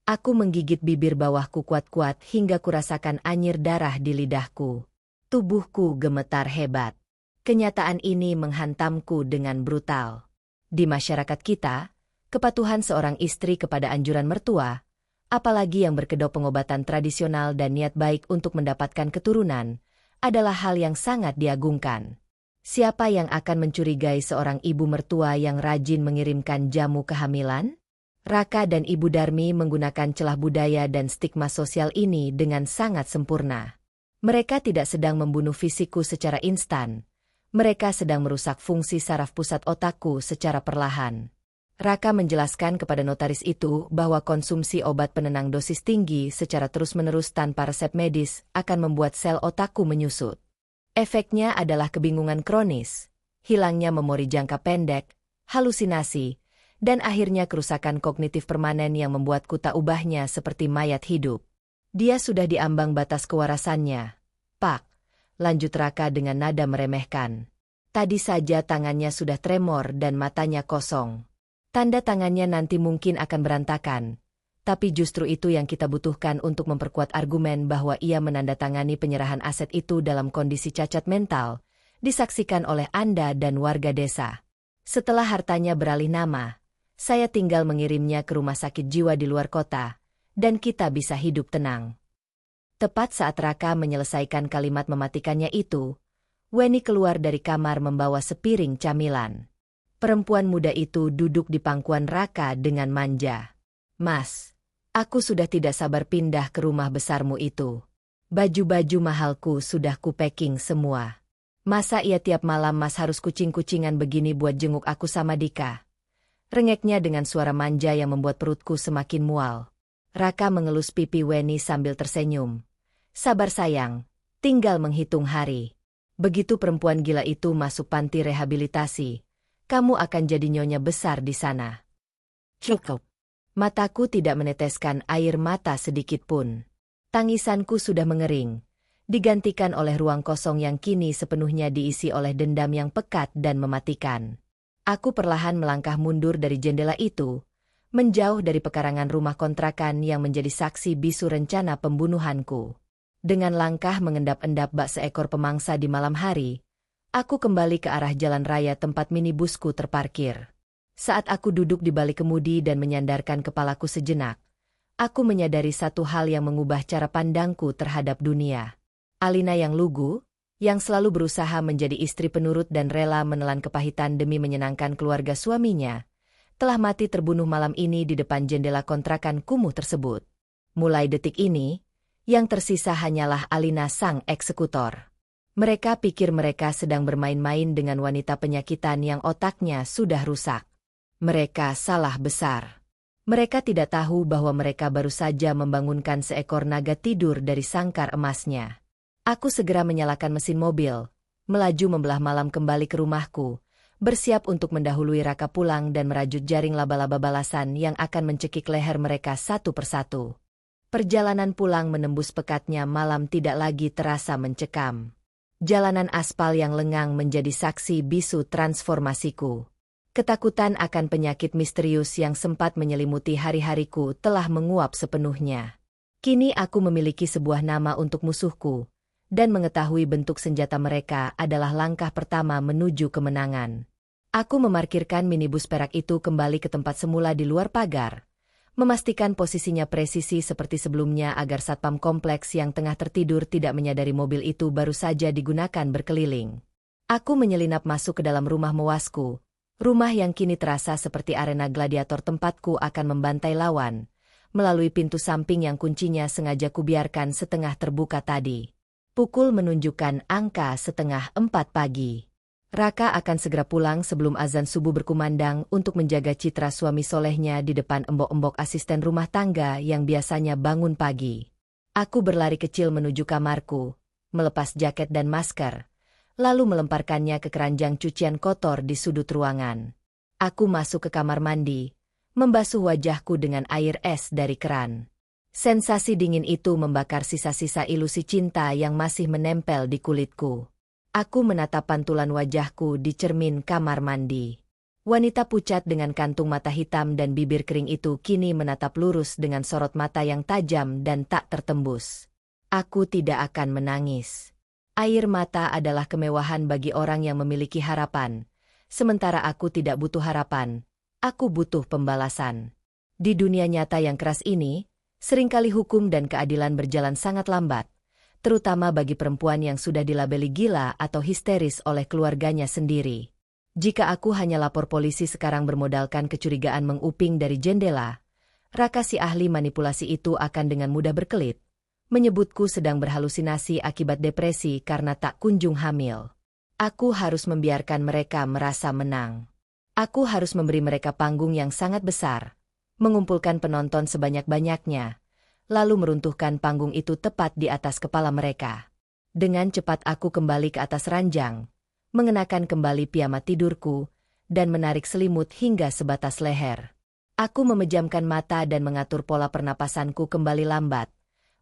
Aku menggigit bibir bawahku kuat-kuat hingga kurasakan anyir darah di lidahku. Tubuhku gemetar hebat. Kenyataan ini menghantamku dengan brutal. Di masyarakat kita, kepatuhan seorang istri kepada anjuran mertua, apalagi yang berkedok pengobatan tradisional dan niat baik untuk mendapatkan keturunan, adalah hal yang sangat diagungkan. Siapa yang akan mencurigai seorang ibu mertua yang rajin mengirimkan jamu kehamilan? Raka dan Ibu Darmi menggunakan celah budaya dan stigma sosial ini dengan sangat sempurna. Mereka tidak sedang membunuh fisikku secara instan. Mereka sedang merusak fungsi saraf pusat otakku secara perlahan. Raka menjelaskan kepada notaris itu bahwa konsumsi obat penenang dosis tinggi secara terus-menerus tanpa resep medis akan membuat sel otakku menyusut. Efeknya adalah kebingungan kronis, hilangnya memori jangka pendek, halusinasi, dan akhirnya kerusakan kognitif permanen yang membuatku tak ubahnya seperti mayat hidup. Dia sudah diambang batas kewarasannya, Pak. Lanjut Raka dengan nada meremehkan. Tadi saja tangannya sudah tremor dan matanya kosong. Tanda tangannya nanti mungkin akan berantakan, tapi justru itu yang kita butuhkan untuk memperkuat argumen bahwa ia menandatangani penyerahan aset itu dalam kondisi cacat mental, disaksikan oleh Anda dan warga desa. Setelah hartanya beralih nama, saya tinggal mengirimnya ke rumah sakit jiwa di luar kota, dan kita bisa hidup tenang. Tepat saat Raka menyelesaikan kalimat mematikannya itu, Weni keluar dari kamar membawa sepiring camilan. Perempuan muda itu duduk di pangkuan Raka dengan manja. Mas, aku sudah tidak sabar pindah ke rumah besarmu itu. Baju-baju mahalku sudah kupacking semua. Masa iya tiap malam Mas harus kucing-kucingan begini buat jenguk aku sama Dika? Rengeknya dengan suara manja yang membuat perutku semakin mual. Raka mengelus pipi Weni sambil tersenyum. Sabar sayang, tinggal menghitung hari. Begitu perempuan gila itu masuk panti rehabilitasi, kamu akan jadi nyonya besar di sana. Cukup. Mataku tidak meneteskan air mata sedikit pun. Tangisanku sudah mengering, digantikan oleh ruang kosong yang kini sepenuhnya diisi oleh dendam yang pekat dan mematikan. Aku perlahan melangkah mundur dari jendela itu, menjauh dari pekarangan rumah kontrakan yang menjadi saksi bisu rencana pembunuhanku. Dengan langkah mengendap-endap bak seekor pemangsa di malam hari, aku kembali ke arah jalan raya tempat minibusku terparkir. Saat aku duduk di balik kemudi dan menyandarkan kepalaku sejenak, aku menyadari satu hal yang mengubah cara pandangku terhadap dunia. Alina yang lugu, yang selalu berusaha menjadi istri penurut dan rela menelan kepahitan demi menyenangkan keluarga suaminya, telah mati terbunuh malam ini di depan jendela kontrakan kumuh tersebut. Mulai detik ini, yang tersisa hanyalah Alina sang eksekutor. Mereka pikir mereka sedang bermain-main dengan wanita penyakitan yang otaknya sudah rusak. Mereka salah besar. Mereka tidak tahu bahwa mereka baru saja membangunkan seekor naga tidur dari sangkar emasnya. Aku segera menyalakan mesin mobil, melaju membelah malam kembali ke rumahku, bersiap untuk mendahului Raka pulang dan merajut jaring laba-laba balasan yang akan mencekik leher mereka satu persatu. Perjalanan pulang menembus pekatnya malam tidak lagi terasa mencekam. Jalanan aspal yang lengang menjadi saksi bisu transformasiku. Ketakutan akan penyakit misterius yang sempat menyelimuti hari-hariku telah menguap sepenuhnya. Kini aku memiliki sebuah nama untuk musuhku, dan mengetahui bentuk senjata mereka adalah langkah pertama menuju kemenangan. Aku memarkirkan minibus perak itu kembali ke tempat semula di luar pagar, memastikan posisinya presisi seperti sebelumnya agar satpam kompleks yang tengah tertidur tidak menyadari mobil itu baru saja digunakan berkeliling. Aku menyelinap masuk ke dalam rumah mewasku, rumah yang kini terasa seperti arena gladiator tempatku akan membantai lawan, melalui pintu samping yang kuncinya sengaja kubiarkan setengah terbuka tadi. Pukul menunjukkan angka 3:30 pagi. Raka akan segera pulang sebelum azan subuh berkumandang untuk menjaga citra suami solehnya di depan embok-embok asisten rumah tangga yang biasanya bangun pagi. Aku berlari kecil menuju kamarku, melepas jaket dan masker, lalu melemparkannya ke keranjang cucian kotor di sudut ruangan. Aku masuk ke kamar mandi, membasuh wajahku dengan air es dari keran. Sensasi dingin itu membakar sisa-sisa ilusi cinta yang masih menempel di kulitku. Aku menatap pantulan wajahku di cermin kamar mandi. Wanita pucat dengan kantung mata hitam dan bibir kering itu kini menatap lurus dengan sorot mata yang tajam dan tak tertembus. Aku tidak akan menangis. Air mata adalah kemewahan bagi orang yang memiliki harapan. Sementara aku tidak butuh harapan, aku butuh pembalasan. Di dunia nyata yang keras ini, seringkali hukum dan keadilan berjalan sangat lambat, terutama bagi perempuan yang sudah dilabeli gila atau histeris oleh keluarganya sendiri. Jika aku hanya lapor polisi sekarang bermodalkan kecurigaan menguping dari jendela, Raka si ahli manipulasi itu akan dengan mudah berkelit, menyebutku sedang berhalusinasi akibat depresi karena tak kunjung hamil. Aku harus membiarkan mereka merasa menang. Aku harus memberi mereka panggung yang sangat besar, mengumpulkan penonton sebanyak-banyaknya, lalu meruntuhkan panggung itu tepat di atas kepala mereka. Dengan cepat aku kembali ke atas ranjang, mengenakan kembali piyama tidurku, dan menarik selimut hingga sebatas leher. Aku memejamkan mata dan mengatur pola pernapasanku kembali lambat,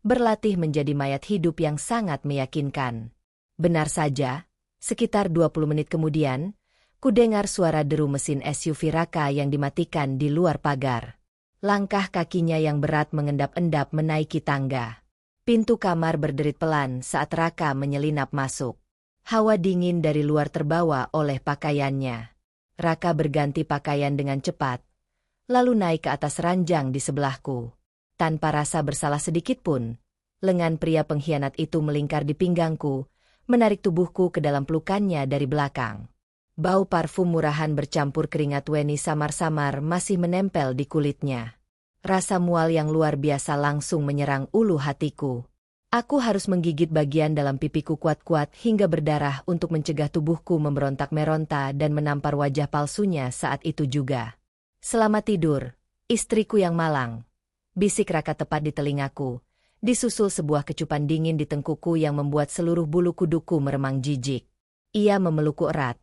berlatih menjadi mayat hidup yang sangat meyakinkan. Benar saja, sekitar 20 menit kemudian, kudengar suara deru mesin SUV Raka yang dimatikan di luar pagar. Langkah kakinya yang berat mengendap-endap menaiki tangga. Pintu kamar berderit pelan saat Raka menyelinap masuk. Hawa dingin dari luar terbawa oleh pakaiannya. Raka berganti pakaian dengan cepat, lalu naik ke atas ranjang di sebelahku. Tanpa rasa bersalah sedikit pun, lengan pria pengkhianat itu melingkar di pinggangku, menarik tubuhku ke dalam pelukannya dari belakang. Bau parfum murahan bercampur keringat Weni samar-samar masih menempel di kulitnya. Rasa mual yang luar biasa langsung menyerang ulu hatiku. Aku harus menggigit bagian dalam pipiku kuat-kuat hingga berdarah untuk mencegah tubuhku memberontak-meronta dan menampar wajah palsunya saat itu juga. "Selamat tidur, istriku yang malang," bisik Raka tepat di telingaku, Disusul sebuah kecupan dingin di tengkuku yang membuat seluruh bulu kuduku meremang jijik. Ia memelukku erat,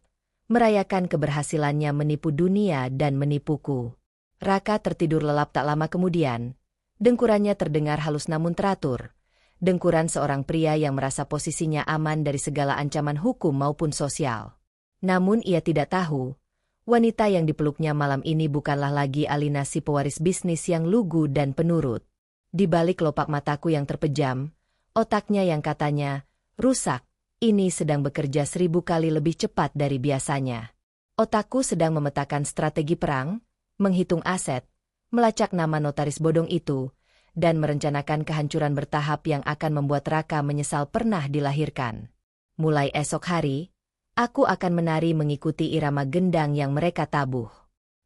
merayakan keberhasilannya menipu dunia dan menipuku. Raka tertidur lelap tak lama kemudian. Dengkurannya terdengar halus namun teratur. Dengkuran seorang pria yang merasa posisinya aman dari segala ancaman hukum maupun sosial. Namun ia tidak tahu, wanita yang dipeluknya malam ini bukanlah lagi Alina si pewaris bisnis yang lugu dan penurut. Di balik kelopak mataku yang terpejam, otaknya yang katanya rusak, ini sedang bekerja 1000 kali lebih cepat dari biasanya. Otakku sedang memetakan strategi perang, menghitung aset, melacak nama notaris bodong itu, dan merencanakan kehancuran bertahap yang akan membuat Raka menyesal pernah dilahirkan. Mulai esok hari, aku akan menari mengikuti irama gendang yang mereka tabuh.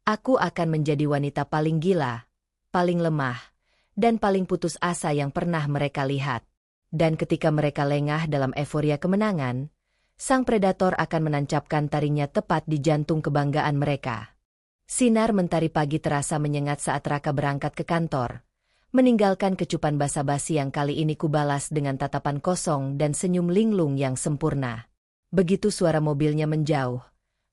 Aku akan menjadi wanita paling gila, paling lemah, dan paling putus asa yang pernah mereka lihat. Dan ketika mereka lengah dalam euforia kemenangan, sang predator akan menancapkan taringnya tepat di jantung kebanggaan mereka. Sinar mentari pagi terasa menyengat saat Raka berangkat ke kantor, meninggalkan kecupan basa-basi yang kali ini kubalas dengan tatapan kosong dan senyum linglung yang sempurna. Begitu suara mobilnya menjauh,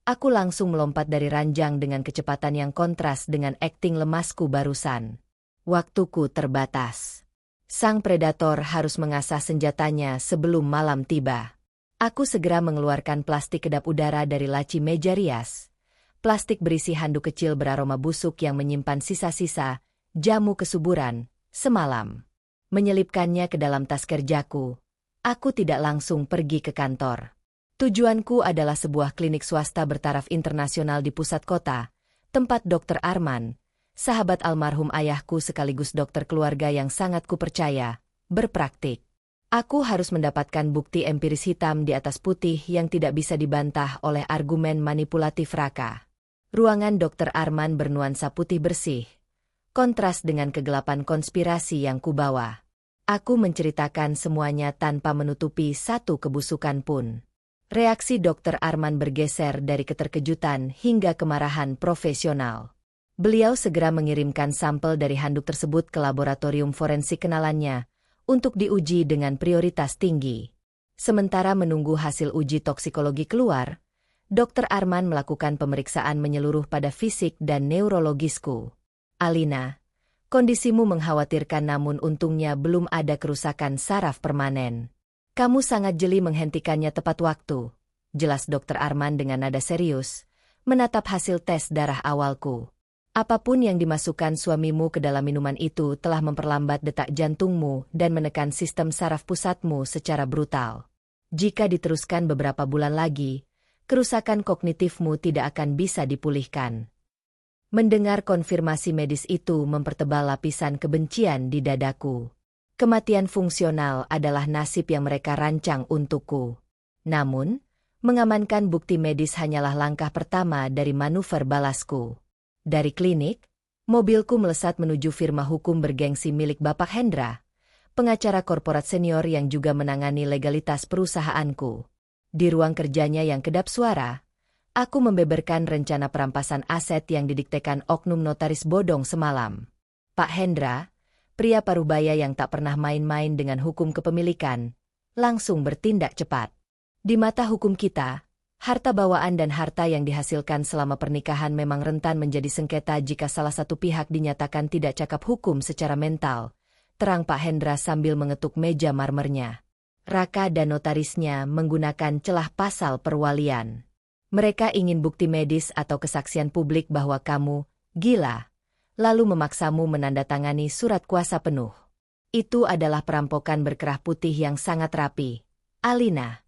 aku langsung melompat dari ranjang dengan kecepatan yang kontras dengan akting lemasku barusan. Waktuku terbatas. Sang predator harus mengasah senjatanya sebelum malam tiba. Aku segera mengeluarkan plastik kedap udara dari laci meja rias. Plastik berisi handuk kecil beraroma busuk yang menyimpan sisa-sisa jamu kesuburan semalam. Menyelipkannya ke dalam tas kerjaku. Aku tidak langsung pergi ke kantor. Tujuanku adalah sebuah klinik swasta bertaraf internasional di pusat kota, tempat Dr. Arman, sahabat almarhum ayahku sekaligus dokter keluarga yang sangat kupercaya, berpraktik. Aku harus mendapatkan bukti empiris hitam di atas putih yang tidak bisa dibantah oleh argumen manipulatif Raka. Ruangan Dr. Arman bernuansa putih bersih, kontras dengan kegelapan konspirasi yang kubawa. Aku menceritakan semuanya tanpa menutupi satu kebusukan pun. Reaksi Dr. Arman bergeser dari keterkejutan hingga kemarahan profesional. Beliau segera mengirimkan sampel dari handuk tersebut ke laboratorium forensik kenalannya untuk diuji dengan prioritas tinggi. Sementara menunggu hasil uji toksikologi keluar, Dr. Arman melakukan pemeriksaan menyeluruh pada fisik dan neurologisku. Alina, kondisimu mengkhawatirkan namun untungnya belum ada kerusakan saraf permanen. Kamu sangat jeli menghentikannya tepat waktu, jelas Dr. Arman dengan nada serius, menatap hasil tes darah awalku. Apapun yang dimasukkan suamimu ke dalam minuman itu telah memperlambat detak jantungmu dan menekan sistem saraf pusatmu secara brutal. Jika diteruskan beberapa bulan lagi, kerusakan kognitifmu tidak akan bisa dipulihkan. Mendengar konfirmasi medis itu mempertebal lapisan kebencian di dadaku. Kematian fungsional adalah nasib yang mereka rancang untukku. Namun, mengamankan bukti medis hanyalah langkah pertama dari manuver balasku. Dari klinik, mobilku melesat menuju firma hukum bergengsi milik Bapak Hendra, pengacara korporat senior yang juga menangani legalitas perusahaanku. Di ruang kerjanya yang kedap suara, aku membeberkan rencana perampasan aset yang didiktekan oknum notaris bodong semalam. Pak Hendra, pria parubaya yang tak pernah main-main dengan hukum kepemilikan, langsung bertindak cepat. Di mata hukum kita, harta bawaan dan harta yang dihasilkan selama pernikahan memang rentan menjadi sengketa jika salah satu pihak dinyatakan tidak cakap hukum secara mental, terang Pak Hendra sambil mengetuk meja marmernya. Raka dan notarisnya menggunakan celah pasal perwalian. Mereka ingin bukti medis atau kesaksian publik bahwa kamu gila, lalu memaksamu menandatangani surat kuasa penuh. Itu adalah perampokan berkerah putih yang sangat rapi, Alina.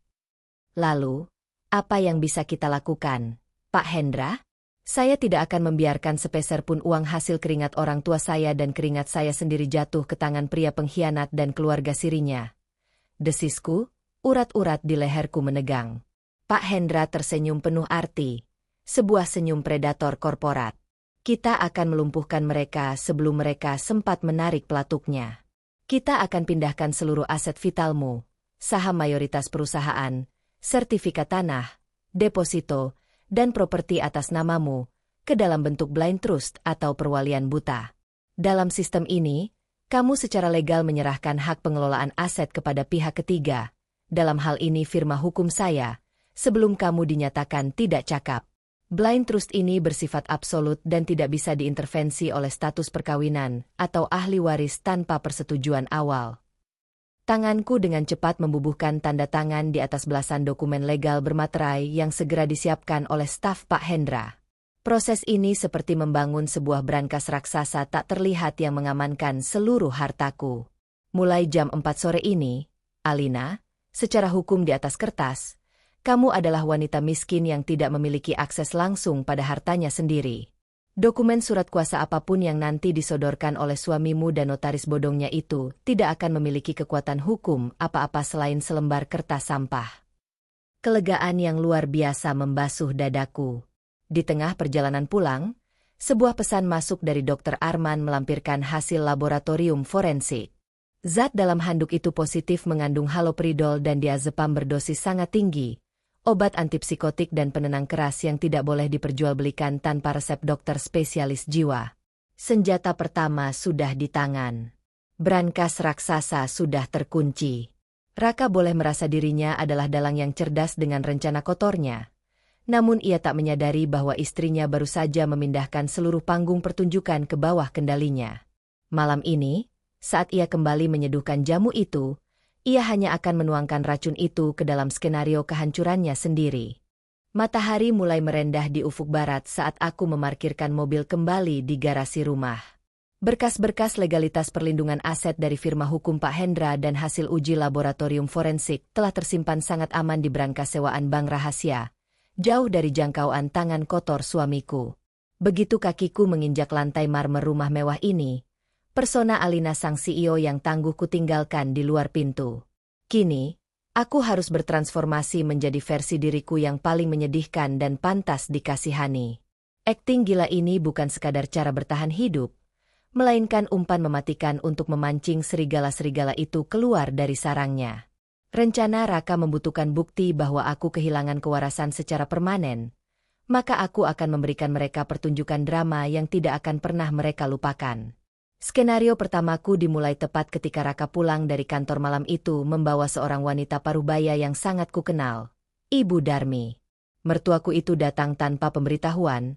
Lalu, apa yang bisa kita lakukan, Pak Hendra? Saya tidak akan membiarkan sepeser pun uang hasil keringat orang tua saya dan keringat saya sendiri jatuh ke tangan pria pengkhianat dan keluarga sirinya. Desisku, urat-urat di leherku menegang. Pak Hendra tersenyum penuh arti, sebuah senyum predator korporat. Kita akan melumpuhkan mereka sebelum mereka sempat menarik pelatuknya. Kita akan pindahkan seluruh aset vitalmu, saham mayoritas perusahaan, sertifikat tanah, deposito, dan properti atas namamu, ke dalam bentuk blind trust atau perwalian buta. Dalam sistem ini, Kamu secara legal menyerahkan hak pengelolaan aset kepada pihak ketiga, dalam hal ini firma hukum saya, sebelum kamu dinyatakan tidak cakap. Blind trust ini bersifat absolut dan tidak bisa diintervensi oleh status perkawinan atau ahli waris tanpa persetujuan awal. Tanganku dengan cepat membubuhkan tanda tangan di atas belasan dokumen legal bermaterai yang segera disiapkan oleh staf Pak Hendra. Proses ini seperti membangun sebuah brankas raksasa tak terlihat yang mengamankan seluruh hartaku. Mulai jam 4 sore ini, Alina, secara hukum di atas kertas, kamu adalah wanita miskin yang tidak memiliki akses langsung pada hartanya sendiri. Dokumen surat kuasa apapun yang nanti disodorkan oleh suamimu dan notaris bodongnya itu tidak akan memiliki kekuatan hukum apa-apa selain selembar kertas sampah. Kelegaan yang luar biasa membasuh dadaku. Di tengah perjalanan pulang, sebuah pesan masuk dari Dr. Arman melampirkan hasil laboratorium forensik. Zat dalam handuk itu positif mengandung haloperidol dan diazepam berdosis sangat tinggi. Obat antipsikotik dan penenang keras yang tidak boleh diperjualbelikan tanpa resep dokter spesialis jiwa. Senjata pertama sudah di tangan. Brankas raksasa sudah terkunci. Raka boleh merasa dirinya adalah dalang yang cerdas dengan rencana kotornya. Namun ia tak menyadari bahwa istrinya baru saja memindahkan seluruh panggung pertunjukan ke bawah kendalinya. Malam ini, saat ia kembali menyeduhkan jamu itu, ia hanya akan menuangkan racun itu ke dalam skenario kehancurannya sendiri. Matahari mulai merendah di ufuk barat saat aku memarkirkan mobil kembali di garasi rumah. Berkas-berkas legalitas perlindungan aset dari firma hukum Pak Hendra dan hasil uji laboratorium forensik telah tersimpan sangat aman di brankas sewaan bank rahasia, jauh dari jangkauan tangan kotor suamiku. Begitu kakiku menginjak lantai marmer rumah mewah ini, persona Alina sang CEO yang tangguh kutinggalkan di luar pintu. Kini, aku harus bertransformasi menjadi versi diriku yang paling menyedihkan dan pantas dikasihani. Akting gila ini bukan sekadar cara bertahan hidup, melainkan umpan mematikan untuk memancing serigala-serigala itu keluar dari sarangnya. Rencana Raka membutuhkan bukti bahwa aku kehilangan kewarasan secara permanen, maka aku akan memberikan mereka pertunjukan drama yang tidak akan pernah mereka lupakan. Skenario pertamaku dimulai tepat ketika Raka pulang dari kantor malam itu membawa seorang wanita parubaya yang sangat kukenal, Ibu Darmi. Mertuaku itu datang tanpa pemberitahuan,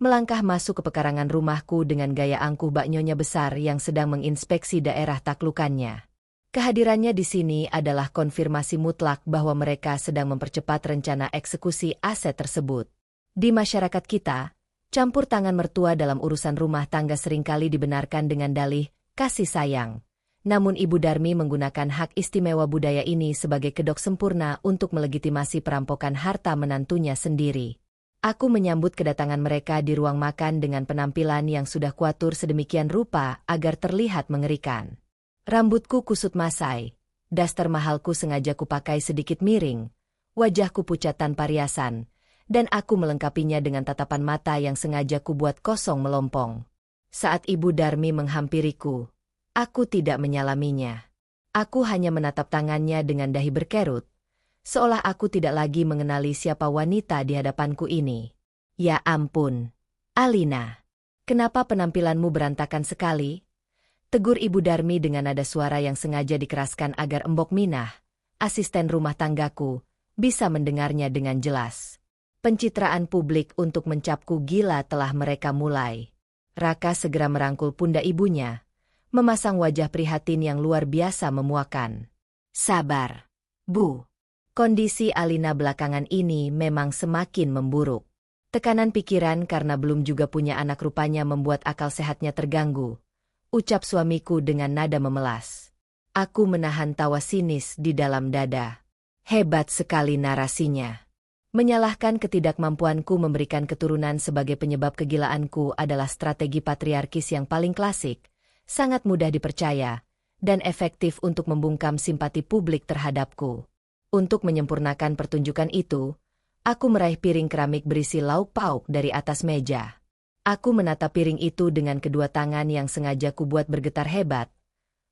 melangkah masuk ke pekarangan rumahku dengan gaya angkuh baknyonya besar yang sedang menginspeksi daerah taklukannya. Kehadirannya di sini adalah konfirmasi mutlak bahwa mereka sedang mempercepat rencana eksekusi aset tersebut. Di masyarakat kita, campur tangan mertua dalam urusan rumah tangga seringkali dibenarkan dengan dalih kasih sayang. Namun Ibu Darmi menggunakan hak istimewa budaya ini sebagai kedok sempurna untuk melegitimasi perampokan harta menantunya sendiri. Aku menyambut kedatangan mereka di ruang makan dengan penampilan yang sudah kuatur sedemikian rupa agar terlihat mengerikan. Rambutku kusut masai, daster mahalku sengaja kupakai sedikit miring, wajahku pucat tanpa riasan, dan aku melengkapinya dengan tatapan mata yang sengaja kubuat kosong melompong. Saat Ibu Darmi menghampiriku, aku tidak menyalaminya. Aku hanya menatap tangannya dengan dahi berkerut, seolah aku tidak lagi mengenali siapa wanita di hadapanku ini. Ya ampun, Alina, kenapa penampilanmu berantakan sekali? Tegur Ibu Darmi dengan nada suara yang sengaja dikeraskan agar Embok Minah, asisten rumah tanggaku, bisa mendengarnya dengan jelas. Pencitraan publik untuk mencapku gila telah mereka mulai. Raka segera merangkul pundak ibunya, memasang wajah prihatin yang luar biasa memuakan. Sabar, Bu. Kondisi Alina belakangan ini memang semakin memburuk. Tekanan pikiran karena belum juga punya anak rupanya membuat akal sehatnya terganggu. Ucap suamiku dengan nada memelas. Aku menahan tawa sinis di dalam dada. Hebat sekali narasinya. Menyalahkan ketidakmampuanku memberikan keturunan sebagai penyebab kegilaanku adalah strategi patriarkis yang paling klasik, sangat mudah dipercaya, dan efektif untuk membungkam simpati publik terhadapku. Untuk menyempurnakan pertunjukan itu, aku meraih piring keramik berisi lauk pauk dari atas meja. Aku menatap piring itu dengan kedua tangan yang sengaja kubuat bergetar hebat,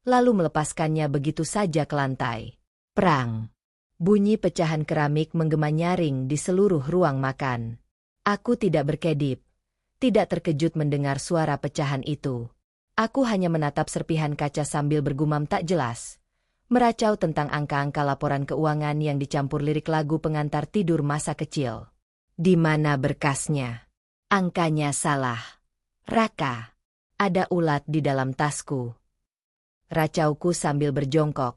lalu melepaskannya begitu saja ke lantai. Prang! Bunyi pecahan keramik menggema nyaring di seluruh ruang makan. Aku tidak berkedip, tidak terkejut mendengar suara pecahan itu. Aku hanya menatap serpihan kaca sambil bergumam tak jelas, meracau tentang angka-angka laporan keuangan yang dicampur lirik lagu pengantar tidur masa kecil. Di mana berkasnya? Angkanya salah. Raka, ada ulat di dalam tasku. Racauku sambil berjongkok,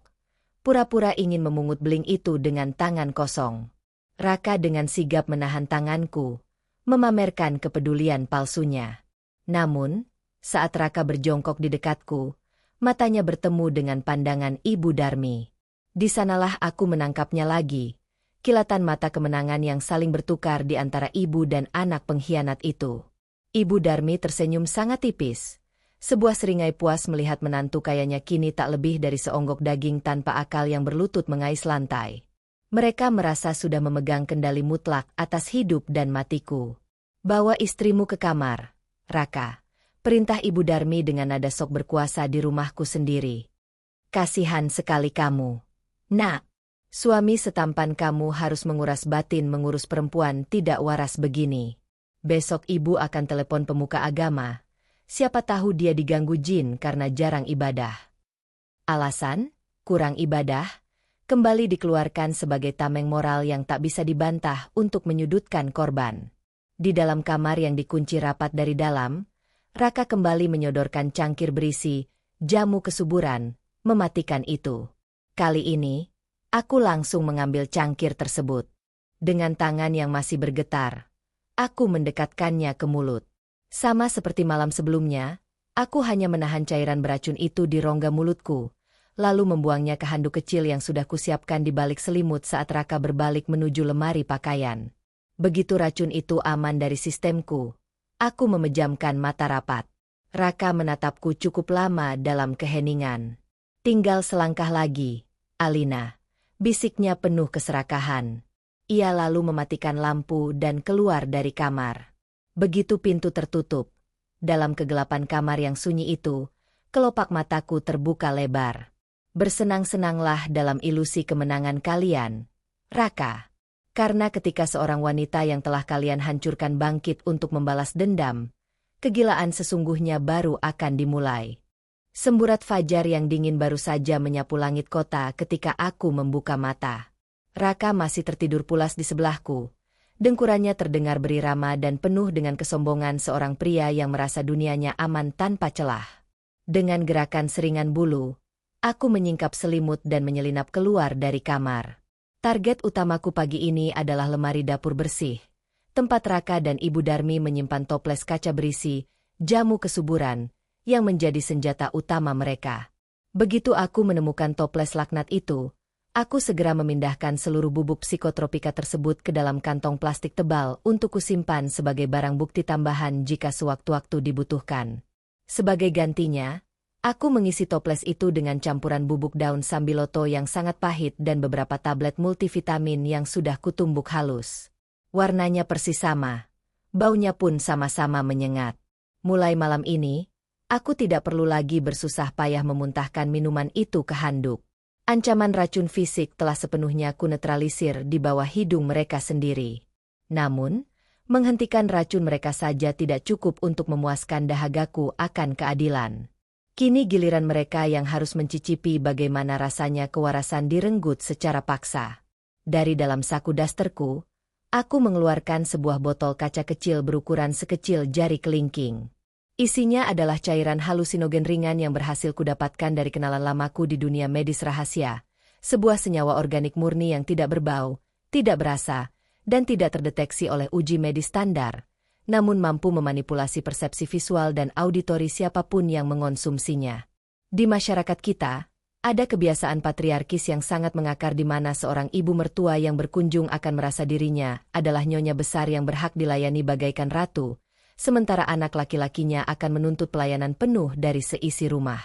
pura-pura ingin memungut beling itu dengan tangan kosong. Raka dengan sigap menahan tanganku, memamerkan kepedulian palsunya. Namun, saat Raka berjongkok di dekatku, matanya bertemu dengan pandangan Ibu Darmi. Di sanalah aku menangkapnya lagi, kilatan mata kemenangan yang saling bertukar di antara ibu dan anak pengkhianat itu. Ibu Darmi tersenyum sangat tipis. Sebuah seringai puas melihat menantu kayanya kini tak lebih dari seonggok daging tanpa akal yang berlutut mengais lantai. Mereka merasa sudah memegang kendali mutlak atas hidup dan matiku. Bawa istrimu ke kamar, Raka. Perintah Ibu Darmi dengan nada sok berkuasa di rumahku sendiri. Kasihan sekali kamu. Nak, suami setampan kamu harus menguras batin mengurus perempuan tidak waras begini. Besok ibu akan telepon pemuka agama. Siapa tahu dia diganggu jin karena jarang ibadah. Alasan, kurang ibadah, kembali dikeluarkan sebagai tameng moral yang tak bisa dibantah untuk menyudutkan korban. Di dalam kamar yang dikunci rapat dari dalam, Raka kembali menyodorkan cangkir berisi jamu kesuburan, mematikan itu. Kali ini, aku langsung mengambil cangkir tersebut. Dengan tangan yang masih bergetar, aku mendekatkannya ke mulut. Sama seperti malam sebelumnya, aku hanya menahan cairan beracun itu di rongga mulutku, lalu membuangnya ke handuk kecil yang sudah kusiapkan di balik selimut saat Raka berbalik menuju lemari pakaian. Begitu racun itu aman dari sistemku, aku memejamkan mata rapat. Raka menatapku cukup lama dalam keheningan. Tinggal selangkah lagi, Alina. Bisiknya penuh keserakahan. Ia lalu mematikan lampu dan keluar dari kamar. Begitu pintu tertutup, dalam kegelapan kamar yang sunyi itu, kelopak mataku terbuka lebar. Bersenang-senanglah dalam ilusi kemenangan kalian, Raka. Karena ketika seorang wanita yang telah kalian hancurkan bangkit untuk membalas dendam, kegilaan sesungguhnya baru akan dimulai. Semburat fajar yang dingin baru saja menyapu langit kota ketika aku membuka mata. Raka masih tertidur pulas di sebelahku. Dengkurannya terdengar berirama dan penuh dengan kesombongan seorang pria yang merasa dunianya aman tanpa celah. Dengan gerakan seringan bulu, aku menyingkap selimut dan menyelinap keluar dari kamar. Target utamaku pagi ini adalah lemari dapur bersih, tempat Raka dan Ibu Darmi menyimpan toples kaca berisi jamu kesuburan yang menjadi senjata utama mereka. Begitu aku menemukan toples laknat itu, aku segera memindahkan seluruh bubuk psikotropika tersebut ke dalam kantong plastik tebal untuk kusimpan sebagai barang bukti tambahan jika sewaktu-waktu dibutuhkan. Sebagai gantinya, aku mengisi toples itu dengan campuran bubuk daun sambiloto yang sangat pahit dan beberapa tablet multivitamin yang sudah kutumbuk halus. Warnanya persis sama, baunya pun sama-sama menyengat. Mulai malam ini, aku tidak perlu lagi bersusah payah memuntahkan minuman itu ke handuk. Ancaman racun fisik telah sepenuhnya kunetralisir di bawah hidung mereka sendiri. Namun, menghentikan racun mereka saja tidak cukup untuk memuaskan dahagaku akan keadilan. Kini giliran mereka yang harus mencicipi bagaimana rasanya kewarasan direnggut secara paksa. Dari dalam saku dasterku, aku mengeluarkan sebuah botol kaca kecil berukuran sekecil jari kelingking. Isinya adalah cairan halusinogen ringan yang berhasil kudapatkan dari kenalan lamaku di dunia medis rahasia, sebuah senyawa organik murni yang tidak berbau, tidak berasa, dan tidak terdeteksi oleh uji medis standar, namun mampu memanipulasi persepsi visual dan auditori siapapun yang mengonsumsinya. Di masyarakat kita, ada kebiasaan patriarkis yang sangat mengakar di mana seorang ibu mertua yang berkunjung akan merasa dirinya adalah nyonya besar yang berhak dilayani bagaikan ratu, sementara anak laki-lakinya akan menuntut pelayanan penuh dari seisi rumah.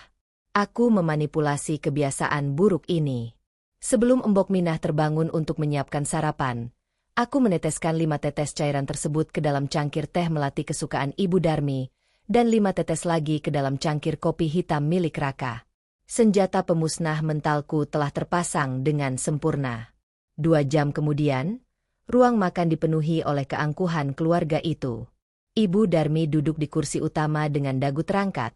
Aku memanipulasi kebiasaan buruk ini. Sebelum Embok Minah terbangun untuk menyiapkan sarapan, aku meneteskan 5 tetes cairan tersebut ke dalam cangkir teh melati kesukaan Ibu Darmi, dan 5 tetes lagi ke dalam cangkir kopi hitam milik Raka. Senjata pemusnah mentalku telah terpasang dengan sempurna. 2 jam kemudian, ruang makan dipenuhi oleh keangkuhan keluarga itu. Ibu Darmi duduk di kursi utama dengan dagu terangkat,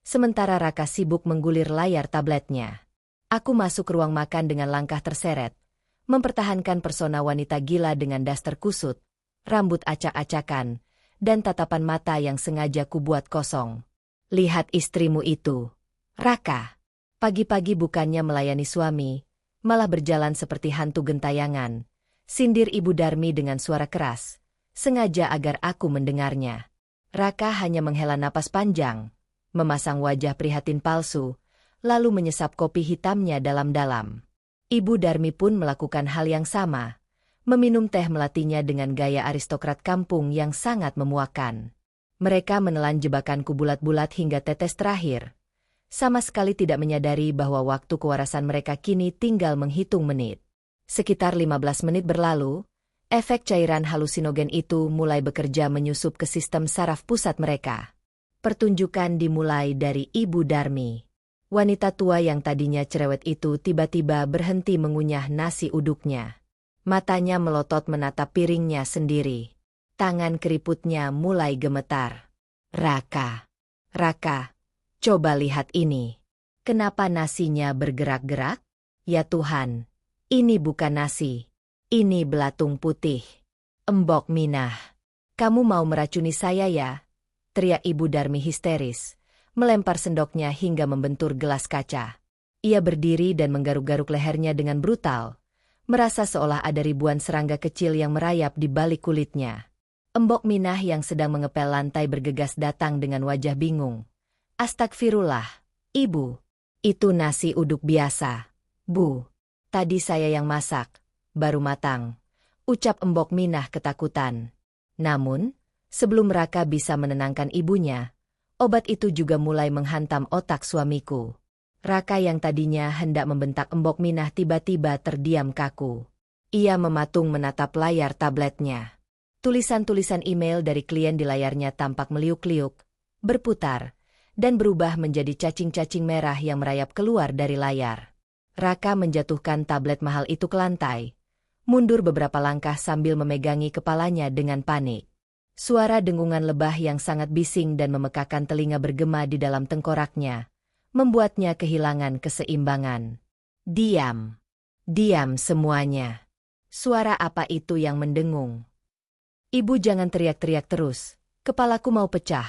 sementara Raka sibuk menggulir layar tabletnya. Aku masuk ruang makan dengan langkah terseret, mempertahankan persona wanita gila dengan daster kusut, rambut acak-acakan, dan tatapan mata yang sengaja kubuat kosong. Lihat istrimu itu, Raka. Pagi-pagi bukannya melayani suami, malah berjalan seperti hantu gentayangan, sindir Ibu Darmi dengan suara keras, sengaja agar aku mendengarnya. Raka hanya menghela napas panjang, memasang wajah prihatin palsu, lalu menyesap kopi hitamnya dalam-dalam. Ibu Darmi pun melakukan hal yang sama, meminum teh melatinya dengan gaya aristokrat kampung yang sangat memuakan. Mereka menelan jebakanku bulat-bulat hingga tetes terakhir, sama sekali tidak menyadari bahwa waktu kewarasan mereka kini tinggal menghitung menit. Sekitar 15 menit berlalu, efek cairan halusinogen itu mulai bekerja menyusup ke sistem saraf pusat mereka. Pertunjukan dimulai dari Ibu Darmi. Wanita tua yang tadinya cerewet itu tiba-tiba berhenti mengunyah nasi uduknya. Matanya melotot menatap piringnya sendiri. Tangan keriputnya mulai gemetar. Raka, coba lihat ini. Kenapa nasinya bergerak-gerak? Ya Tuhan, ini bukan nasi. Ini belatung putih. Embok Minah. Kamu mau meracuni saya ya? Teriak Ibu Darmi histeris, melempar sendoknya hingga membentur gelas kaca. Ia berdiri dan menggaruk-garuk lehernya dengan brutal, merasa seolah ada ribuan serangga kecil yang merayap di balik kulitnya. Embok Minah yang sedang mengepel lantai bergegas datang dengan wajah bingung. Astagfirullah, Ibu. Itu nasi uduk biasa. Bu, tadi saya yang masak, baru matang, ucap Embok Minah ketakutan. Namun, sebelum Raka bisa menenangkan ibunya, obat itu juga mulai menghantam otak suamiku. Raka yang tadinya hendak membentak Embok Minah tiba-tiba terdiam kaku. Ia mematung menatap layar tabletnya. Tulisan-tulisan email dari klien di layarnya tampak meliuk-liuk, berputar, dan berubah menjadi cacing-cacing merah yang merayap keluar dari layar. Raka menjatuhkan tablet mahal itu ke lantai, mundur beberapa langkah sambil memegangi kepalanya dengan panik. Suara dengungan lebah yang sangat bising dan memekakan telinga bergema di dalam tengkoraknya, membuatnya kehilangan keseimbangan. Diam. Diam semuanya. Suara apa itu yang mendengung? Ibu jangan teriak-teriak terus, kepalaku mau pecah.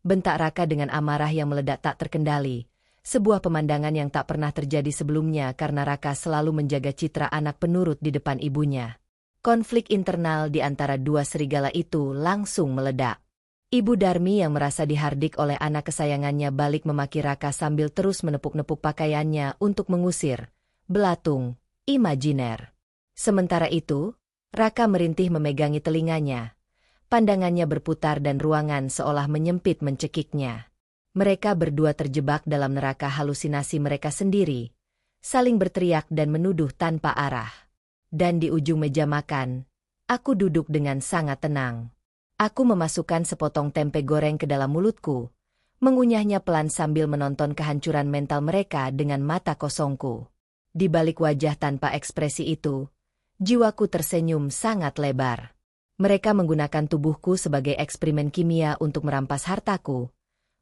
Bentak Raka dengan amarah yang meledak tak terkendali, sebuah pemandangan yang tak pernah terjadi sebelumnya karena Raka selalu menjaga citra anak penurut di depan ibunya. Konflik internal di antara dua serigala itu langsung meledak. Ibu Darmi yang merasa dihardik oleh anak kesayangannya balik memaki Raka sambil terus menepuk-nepuk pakaiannya untuk mengusir belatung imajiner. Sementara itu, Raka merintih memegangi telinganya. Pandangannya berputar dan ruangan seolah menyempit mencekiknya. Mereka berdua terjebak dalam neraka halusinasi mereka sendiri, saling berteriak dan menuduh tanpa arah. Dan di ujung meja makan, aku duduk dengan sangat tenang. Aku memasukkan sepotong tempe goreng ke dalam mulutku, mengunyahnya pelan sambil menonton kehancuran mental mereka dengan mata kosongku. Di balik wajah tanpa ekspresi itu, jiwaku tersenyum sangat lebar. Mereka menggunakan tubuhku sebagai eksperimen kimia untuk merampas hartaku,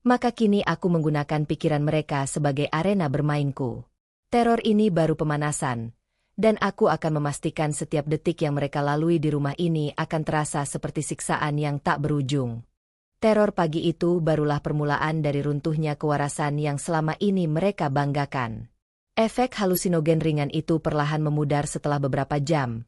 maka kini aku menggunakan pikiran mereka sebagai arena bermainku. Teror ini baru pemanasan, dan aku akan memastikan setiap detik yang mereka lalui di rumah ini akan terasa seperti siksaan yang tak berujung. Teror pagi itu barulah permulaan dari runtuhnya kewarasan yang selama ini mereka banggakan. Efek halusinogen ringan itu perlahan memudar setelah beberapa jam,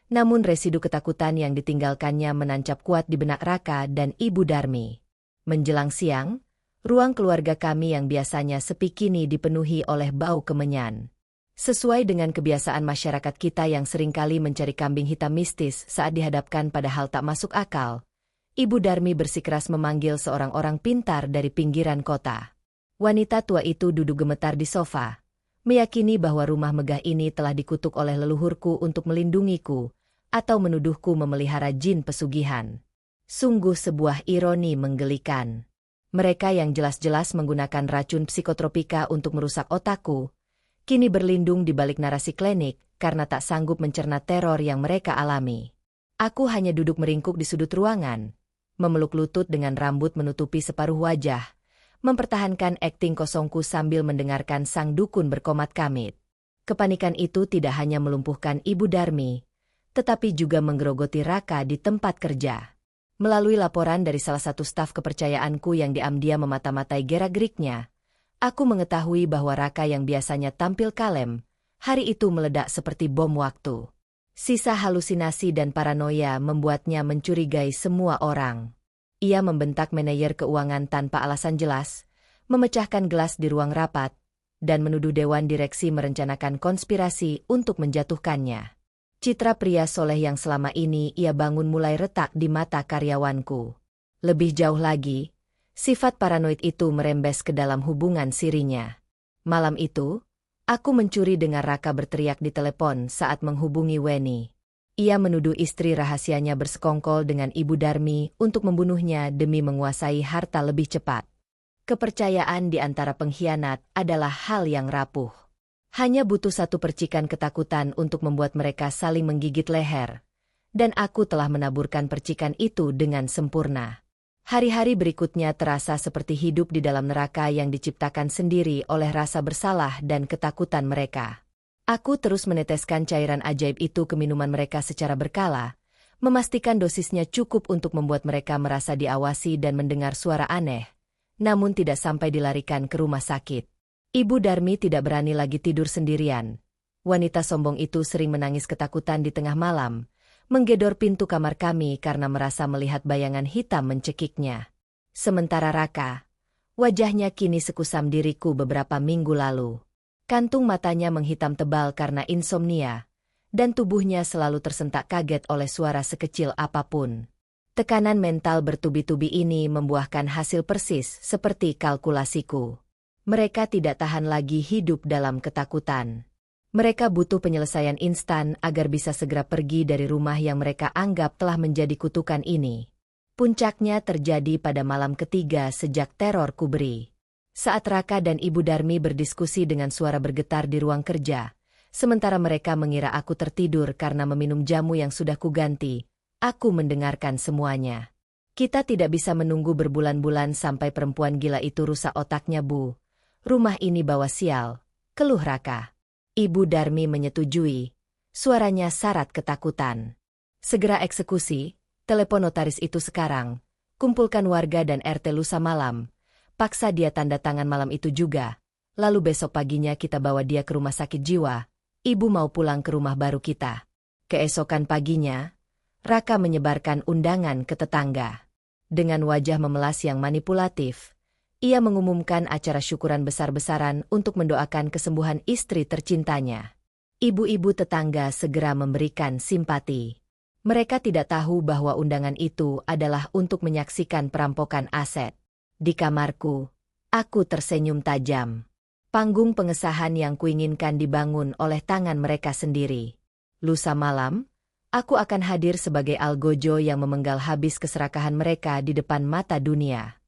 namun residu ketakutan yang ditinggalkannya menancap kuat di benak Raka dan Ibu Darmi. Menjelang siang, ruang keluarga kami yang biasanya sepi kini dipenuhi oleh bau kemenyan. Sesuai dengan kebiasaan masyarakat kita yang seringkali mencari kambing hitam mistis saat dihadapkan pada hal tak masuk akal, Ibu Darmi bersikeras memanggil seorang orang pintar dari pinggiran kota. Wanita tua itu duduk gemetar di sofa, meyakini bahwa rumah megah ini telah dikutuk oleh leluhurku untuk melindungiku, atau menuduhku memelihara jin pesugihan. Sungguh sebuah ironi menggelikan. Mereka yang jelas-jelas menggunakan racun psikotropika untuk merusak otakku, kini berlindung di balik narasi klinik karena tak sanggup mencerna teror yang mereka alami. Aku hanya duduk meringkuk di sudut ruangan, memeluk lutut dengan rambut menutupi separuh wajah, mempertahankan akting kosongku sambil mendengarkan sang dukun berkomat kamit. Kepanikan itu tidak hanya melumpuhkan Ibu Darmi, tetapi juga menggerogoti Raka di tempat kerja. Melalui laporan dari salah satu staf kepercayaanku yang diam-diam memata-matai gerak-geriknya, aku mengetahui bahwa Raka yang biasanya tampil kalem, hari itu meledak seperti bom waktu. Sisa halusinasi dan paranoia membuatnya mencurigai semua orang. Ia membentak manajer keuangan tanpa alasan jelas, memecahkan gelas di ruang rapat, dan menuduh dewan direksi merencanakan konspirasi untuk menjatuhkannya. Citra pria soleh yang selama ini ia bangun mulai retak di mata karyawanku. Lebih jauh lagi, sifat paranoid itu merembes ke dalam hubungan sirinya. Malam itu, aku mencuri dengar Raka berteriak di telepon saat menghubungi Weni. Ia menuduh istri rahasianya bersekongkol dengan Ibu Darmi untuk membunuhnya demi menguasai harta lebih cepat. Kepercayaan di antara pengkhianat adalah hal yang rapuh. Hanya butuh satu percikan ketakutan untuk membuat mereka saling menggigit leher. Dan aku telah menaburkan percikan itu dengan sempurna. Hari-hari berikutnya terasa seperti hidup di dalam neraka yang diciptakan sendiri oleh rasa bersalah dan ketakutan mereka. Aku terus meneteskan cairan ajaib itu ke minuman mereka secara berkala, memastikan dosisnya cukup untuk membuat mereka merasa diawasi dan mendengar suara aneh, namun tidak sampai dilarikan ke rumah sakit. Ibu Darmi tidak berani lagi tidur sendirian. Wanita sombong itu sering menangis ketakutan di tengah malam, menggedor pintu kamar kami karena merasa melihat bayangan hitam mencekiknya. Sementara Raka, wajahnya kini sekusam diriku beberapa minggu lalu. Kantung matanya menghitam tebal karena insomnia, dan tubuhnya selalu tersentak kaget oleh suara sekecil apapun. Tekanan mental bertubi-tubi ini membuahkan hasil persis seperti kalkulasiku. Mereka tidak tahan lagi hidup dalam ketakutan. Mereka butuh penyelesaian instan agar bisa segera pergi dari rumah yang mereka anggap telah menjadi kutukan ini. Puncaknya terjadi pada malam ketiga sejak teror Kubri. Saat Raka dan Ibu Darmi berdiskusi dengan suara bergetar di ruang kerja, sementara mereka mengira aku tertidur karena meminum jamu yang sudah kuganti, aku mendengarkan semuanya. Kita tidak bisa menunggu berbulan-bulan sampai perempuan gila itu rusak otaknya, Bu. Rumah ini bawa sial, keluh Raka. Ibu Darmi menyetujui. Suaranya syarat ketakutan. Segera eksekusi, telepon notaris itu sekarang. Kumpulkan warga dan RT lusa malam. Paksa dia tanda tangan malam itu juga. Lalu besok paginya kita bawa dia ke rumah sakit jiwa. Ibu mau pulang ke rumah baru kita. Keesokan paginya, Raka menyebarkan undangan ke tetangga. Dengan wajah memelas yang manipulatif, ia mengumumkan acara syukuran besar-besaran untuk mendoakan kesembuhan istri tercintanya. Ibu-ibu tetangga segera memberikan simpati. Mereka tidak tahu bahwa undangan itu adalah untuk menyaksikan perampokan aset. Di kamarku, aku tersenyum tajam. Panggung pengesahan yang kuinginkan dibangun oleh tangan mereka sendiri. Lusa malam, aku akan hadir sebagai algojo yang memenggal habis keserakahan mereka di depan mata dunia.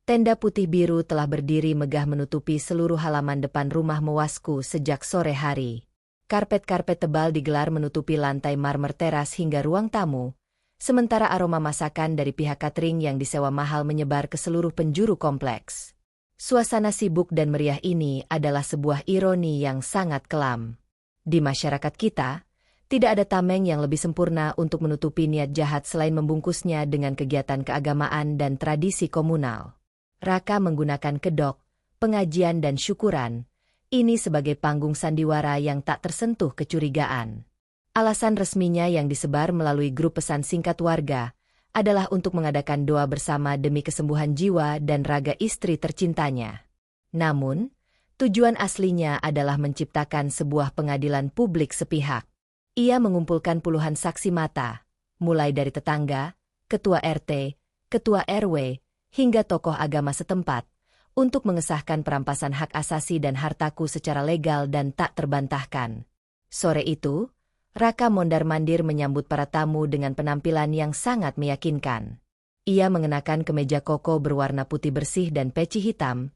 Tenda putih biru telah berdiri megah menutupi seluruh halaman depan rumah mewasku sejak sore hari. Karpet-karpet tebal digelar menutupi lantai marmer teras hingga ruang tamu, sementara aroma masakan dari pihak catering yang disewa mahal menyebar ke seluruh penjuru kompleks. Suasana sibuk dan meriah ini adalah sebuah ironi yang sangat kelam. Di masyarakat kita, tidak ada tameng yang lebih sempurna untuk menutupi niat jahat selain membungkusnya dengan kegiatan keagamaan dan tradisi komunal. Raka menggunakan kedok, pengajian dan syukuran, ini sebagai panggung sandiwara yang tak tersentuh kecurigaan. Alasan resminya yang disebar melalui grup pesan singkat warga, adalah untuk mengadakan doa bersama demi kesembuhan jiwa dan raga istri tercintanya. Namun, tujuan aslinya adalah menciptakan sebuah pengadilan publik sepihak. Ia mengumpulkan puluhan saksi mata, mulai dari tetangga, ketua RT, ketua RW, hingga tokoh agama setempat, untuk mengesahkan perampasan hak asasi dan hartaku secara legal dan tak terbantahkan. Sore itu, Raka mondar-mandir menyambut para tamu dengan penampilan yang sangat meyakinkan. Ia mengenakan kemeja koko berwarna putih bersih dan peci hitam,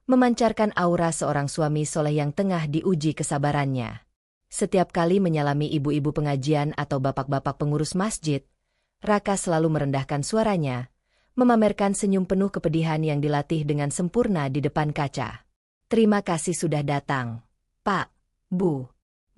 memancarkan aura seorang suami soleh yang tengah diuji kesabarannya. Setiap kali menyalami ibu-ibu pengajian atau bapak-bapak pengurus masjid, Raka selalu merendahkan suaranya, memamerkan senyum penuh kepedihan yang dilatih dengan sempurna di depan kaca. Terima kasih sudah datang, Pak, Bu.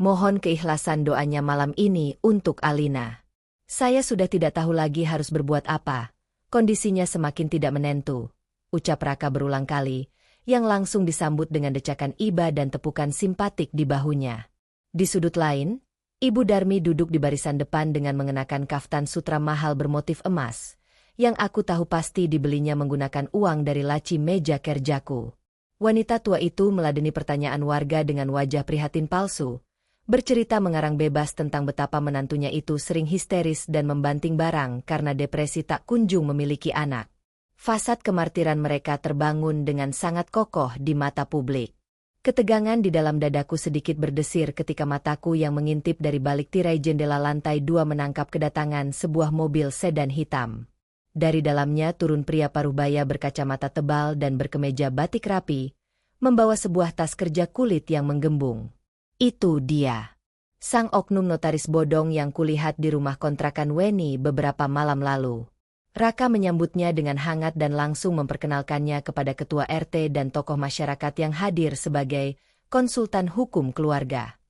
Mohon keikhlasan doanya malam ini untuk Alina. Saya sudah tidak tahu lagi harus berbuat apa. Kondisinya semakin tidak menentu, ucap Raka berulang kali, yang langsung disambut dengan decakan iba dan tepukan simpatik di bahunya. Di sudut lain, Ibu Darmi duduk di barisan depan dengan mengenakan kaftan sutra mahal bermotif emas, yang aku tahu pasti dibelinya menggunakan uang dari laci meja kerjaku. Wanita tua itu meladeni pertanyaan warga dengan wajah prihatin palsu, bercerita mengarang bebas tentang betapa menantunya itu sering histeris dan membanting barang karena depresi tak kunjung memiliki anak. Fasad kemartiran mereka terbangun dengan sangat kokoh di mata publik. Ketegangan di dalam dadaku sedikit berdesir ketika mataku yang mengintip dari balik tirai jendela lantai 2 menangkap kedatangan sebuah mobil sedan hitam. Dari dalamnya turun pria parubaya berkacamata tebal dan berkemeja batik rapi, membawa sebuah tas kerja kulit yang menggembung. Itu dia, sang oknum notaris bodong yang kulihat di rumah kontrakan Weni beberapa malam lalu. Raka menyambutnya dengan hangat dan langsung memperkenalkannya kepada ketua RT dan tokoh masyarakat yang hadir sebagai konsultan hukum keluarga.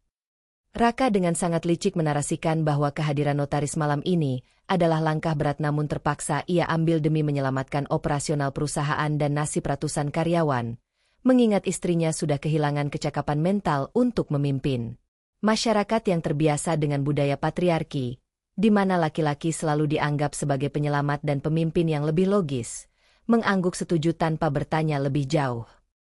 Raka dengan sangat licik menarasikan bahwa kehadiran notaris malam ini adalah langkah berat namun terpaksa ia ambil demi menyelamatkan operasional perusahaan dan nasib ratusan karyawan, mengingat istrinya sudah kehilangan kecakapan mental untuk memimpin. Masyarakat yang terbiasa dengan budaya patriarki, di mana laki-laki selalu dianggap sebagai penyelamat dan pemimpin yang lebih logis, mengangguk setuju tanpa bertanya lebih jauh.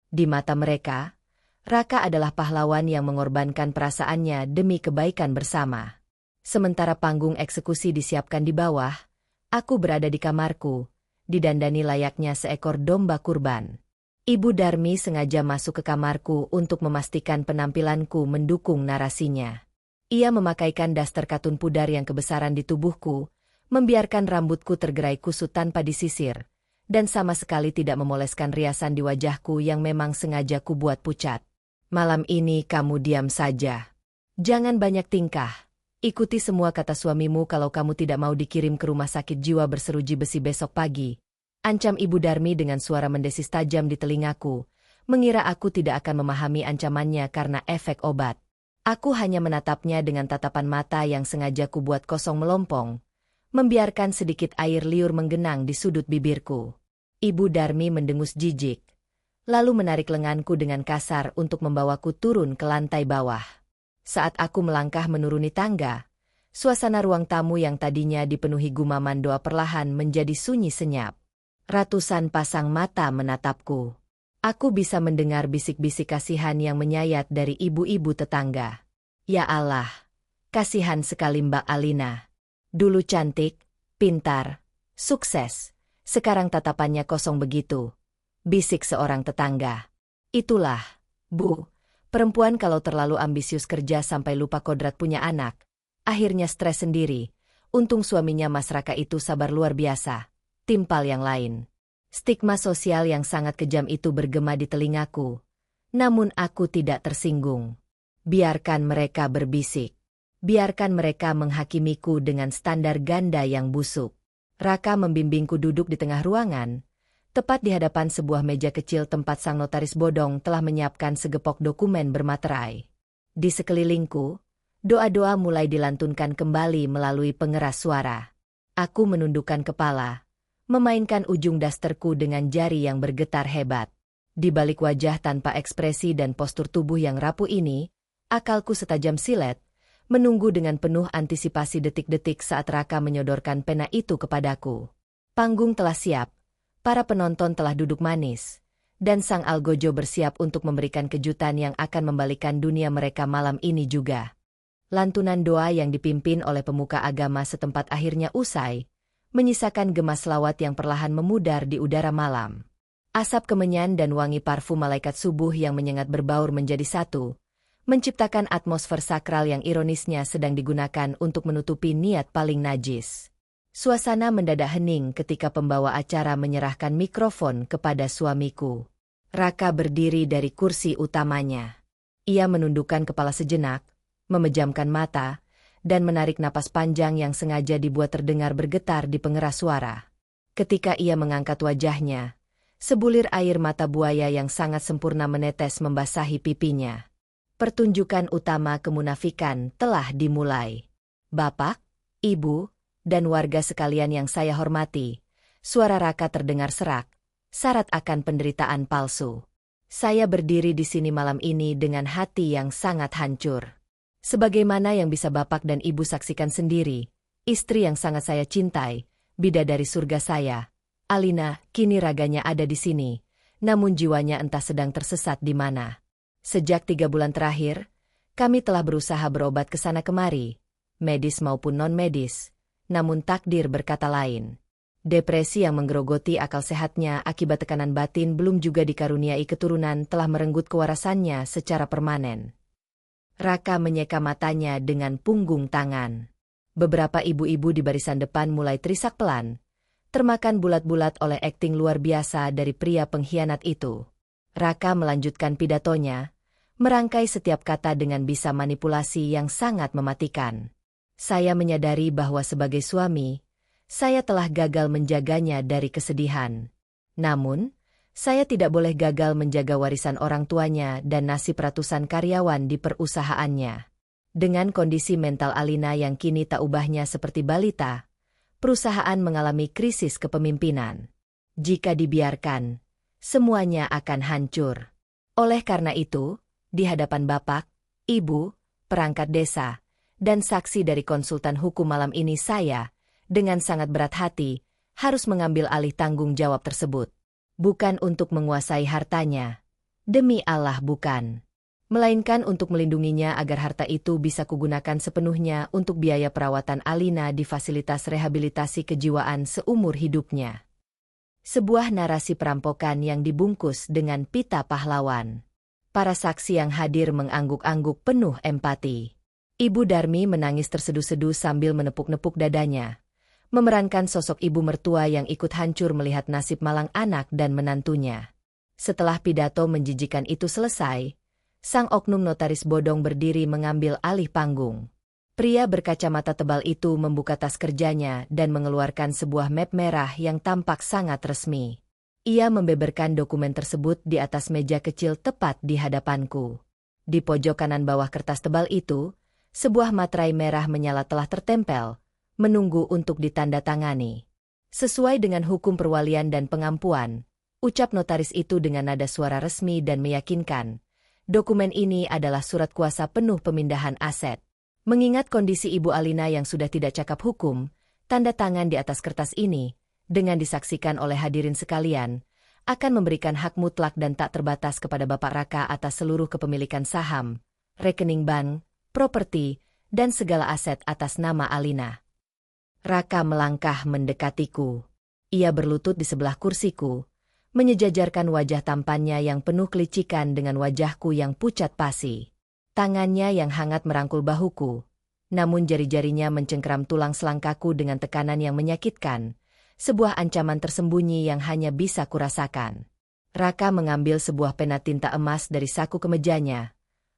Di mata mereka, Raka adalah pahlawan yang mengorbankan perasaannya demi kebaikan bersama. Sementara panggung eksekusi disiapkan di bawah, aku berada di kamarku, didandani layaknya seekor domba kurban. Ibu Darmi sengaja masuk ke kamarku untuk memastikan penampilanku mendukung narasinya. Ia memakaikan daster katun pudar yang kebesaran di tubuhku, membiarkan rambutku tergerai kusut tanpa disisir, dan sama sekali tidak memoleskan riasan di wajahku yang memang sengaja kubuat pucat. Malam ini kamu diam saja. Jangan banyak tingkah. Ikuti semua kata suamimu kalau kamu tidak mau dikirim ke rumah sakit jiwa berseruji besi besok pagi. Ancam Ibu Darmi dengan suara mendesis tajam di telingaku, mengira aku tidak akan memahami ancamannya karena efek obat. Aku hanya menatapnya dengan tatapan mata yang sengaja kubuat kosong melompong, membiarkan sedikit air liur menggenang di sudut bibirku. Ibu Darmi mendengus jijik, lalu menarik lenganku dengan kasar untuk membawaku turun ke lantai bawah. Saat aku melangkah menuruni tangga, suasana ruang tamu yang tadinya dipenuhi gumaman doa perlahan menjadi sunyi senyap. Ratusan pasang mata menatapku. Aku bisa mendengar bisik-bisik kasihan yang menyayat dari ibu-ibu tetangga. Ya Allah, kasihan sekali Mbak Alina. Dulu cantik, pintar, sukses, sekarang tatapannya kosong begitu. Bisik seorang tetangga. Itulah, Bu, perempuan kalau terlalu ambisius kerja sampai lupa kodrat punya anak, akhirnya stres sendiri. Untung suaminya Mas Raka itu sabar luar biasa. Timpal yang lain. Stigma sosial yang sangat kejam itu bergema di telingaku. Namun aku tidak tersinggung. Biarkan mereka berbisik. Biarkan mereka menghakimiku dengan standar ganda yang busuk. Raka membimbingku duduk di tengah ruangan, tepat di hadapan sebuah meja kecil tempat sang notaris bodong telah menyiapkan segepok dokumen bermaterai. Di sekelilingku, doa-doa mulai dilantunkan kembali melalui pengeras suara. Aku menundukkan kepala, memainkan ujung dasterku dengan jari yang bergetar hebat. Di balik wajah tanpa ekspresi dan postur tubuh yang rapuh ini, akalku setajam silet, menunggu dengan penuh antisipasi detik-detik saat Raka menyodorkan pena itu kepadaku. Panggung telah siap. Para penonton telah duduk manis, dan sang algojo bersiap untuk memberikan kejutan yang akan membalikan dunia mereka malam ini juga. Lantunan doa yang dipimpin oleh pemuka agama setempat akhirnya usai, menyisakan gema selawat yang perlahan memudar di udara malam. Asap kemenyan dan wangi parfum malaikat subuh yang menyengat berbaur menjadi satu, menciptakan atmosfer sakral yang ironisnya sedang digunakan untuk menutupi niat paling najis. Suasana mendadak hening ketika pembawa acara menyerahkan mikrofon kepada suamiku. Raka berdiri dari kursi utamanya. Ia menundukkan kepala sejenak, memejamkan mata, dan menarik napas panjang yang sengaja dibuat terdengar bergetar di pengeras suara. Ketika ia mengangkat wajahnya, sebulir air mata buaya yang sangat sempurna menetes membasahi pipinya. Pertunjukan utama kemunafikan telah dimulai. Bapak, Ibu, dan warga sekalian yang saya hormati, suara Raka terdengar serak, syarat akan penderitaan palsu. Saya berdiri di sini malam ini dengan hati yang sangat hancur. Sebagaimana yang bisa Bapak dan Ibu saksikan sendiri, istri yang sangat saya cintai, bidadari surga saya, Alina, kini raganya ada di sini, namun jiwanya entah sedang tersesat di mana. Sejak 3 bulan terakhir, kami telah berusaha berobat ke sana kemari, medis maupun non-medis, namun takdir berkata lain. Depresi yang menggerogoti akal sehatnya akibat tekanan batin belum juga dikaruniai keturunan telah merenggut kewarasannya secara permanen. Raka menyeka matanya dengan punggung tangan. Beberapa ibu-ibu di barisan depan mulai terisak pelan, termakan bulat-bulat oleh akting luar biasa dari pria pengkhianat itu. Raka melanjutkan pidatonya, merangkai setiap kata dengan bisa manipulasi yang sangat mematikan. Saya menyadari bahwa sebagai suami, saya telah gagal menjaganya dari kesedihan. Namun, saya tidak boleh gagal menjaga warisan orang tuanya dan nasib ratusan karyawan di perusahaannya. Dengan kondisi mental Alina yang kini tak ubahnya seperti balita, perusahaan mengalami krisis kepemimpinan. Jika dibiarkan, semuanya akan hancur. Oleh karena itu, di hadapan Bapak, Ibu, perangkat desa, dan saksi dari konsultan hukum malam ini saya, dengan sangat berat hati, harus mengambil alih tanggung jawab tersebut. Bukan untuk menguasai hartanya. Demi Allah bukan. Melainkan untuk melindunginya agar harta itu bisa kugunakan sepenuhnya untuk biaya perawatan Alina di fasilitas rehabilitasi kejiwaan seumur hidupnya. Sebuah narasi perampokan yang dibungkus dengan pita pahlawan. Para saksi yang hadir mengangguk-angguk penuh empati. Ibu Darmi menangis terseduh-seduh sambil menepuk-nepuk dadanya, memerankan sosok ibu mertua yang ikut hancur melihat nasib malang anak dan menantunya. Setelah pidato menjijikan itu selesai, sang oknum notaris bodong berdiri mengambil alih panggung. Pria berkacamata tebal itu membuka tas kerjanya dan mengeluarkan sebuah map merah yang tampak sangat resmi. Ia membeberkan dokumen tersebut di atas meja kecil tepat di hadapanku. Di pojok kanan bawah kertas tebal itu, sebuah materai merah menyala telah tertempel, menunggu untuk ditandatangani. Sesuai dengan hukum perwalian dan pengampuan, ucap notaris itu dengan nada suara resmi dan meyakinkan. Dokumen ini adalah surat kuasa penuh pemindahan aset. Mengingat kondisi Ibu Alina yang sudah tidak cakap hukum, tanda tangan di atas kertas ini, dengan disaksikan oleh hadirin sekalian, akan memberikan hak mutlak dan tak terbatas kepada Bapak Raka atas seluruh kepemilikan saham, rekening bank, properti, dan segala aset atas nama Alina. Raka melangkah mendekatiku. Ia berlutut di sebelah kursiku, menyejajarkan wajah tampannya yang penuh kelicikan dengan wajahku yang pucat pasi. Tangannya yang hangat merangkul bahuku, namun jari-jarinya mencengkeram tulang selangkaku dengan tekanan yang menyakitkan, sebuah ancaman tersembunyi yang hanya bisa kurasakan. Raka mengambil sebuah pena tinta emas dari saku kemejanya,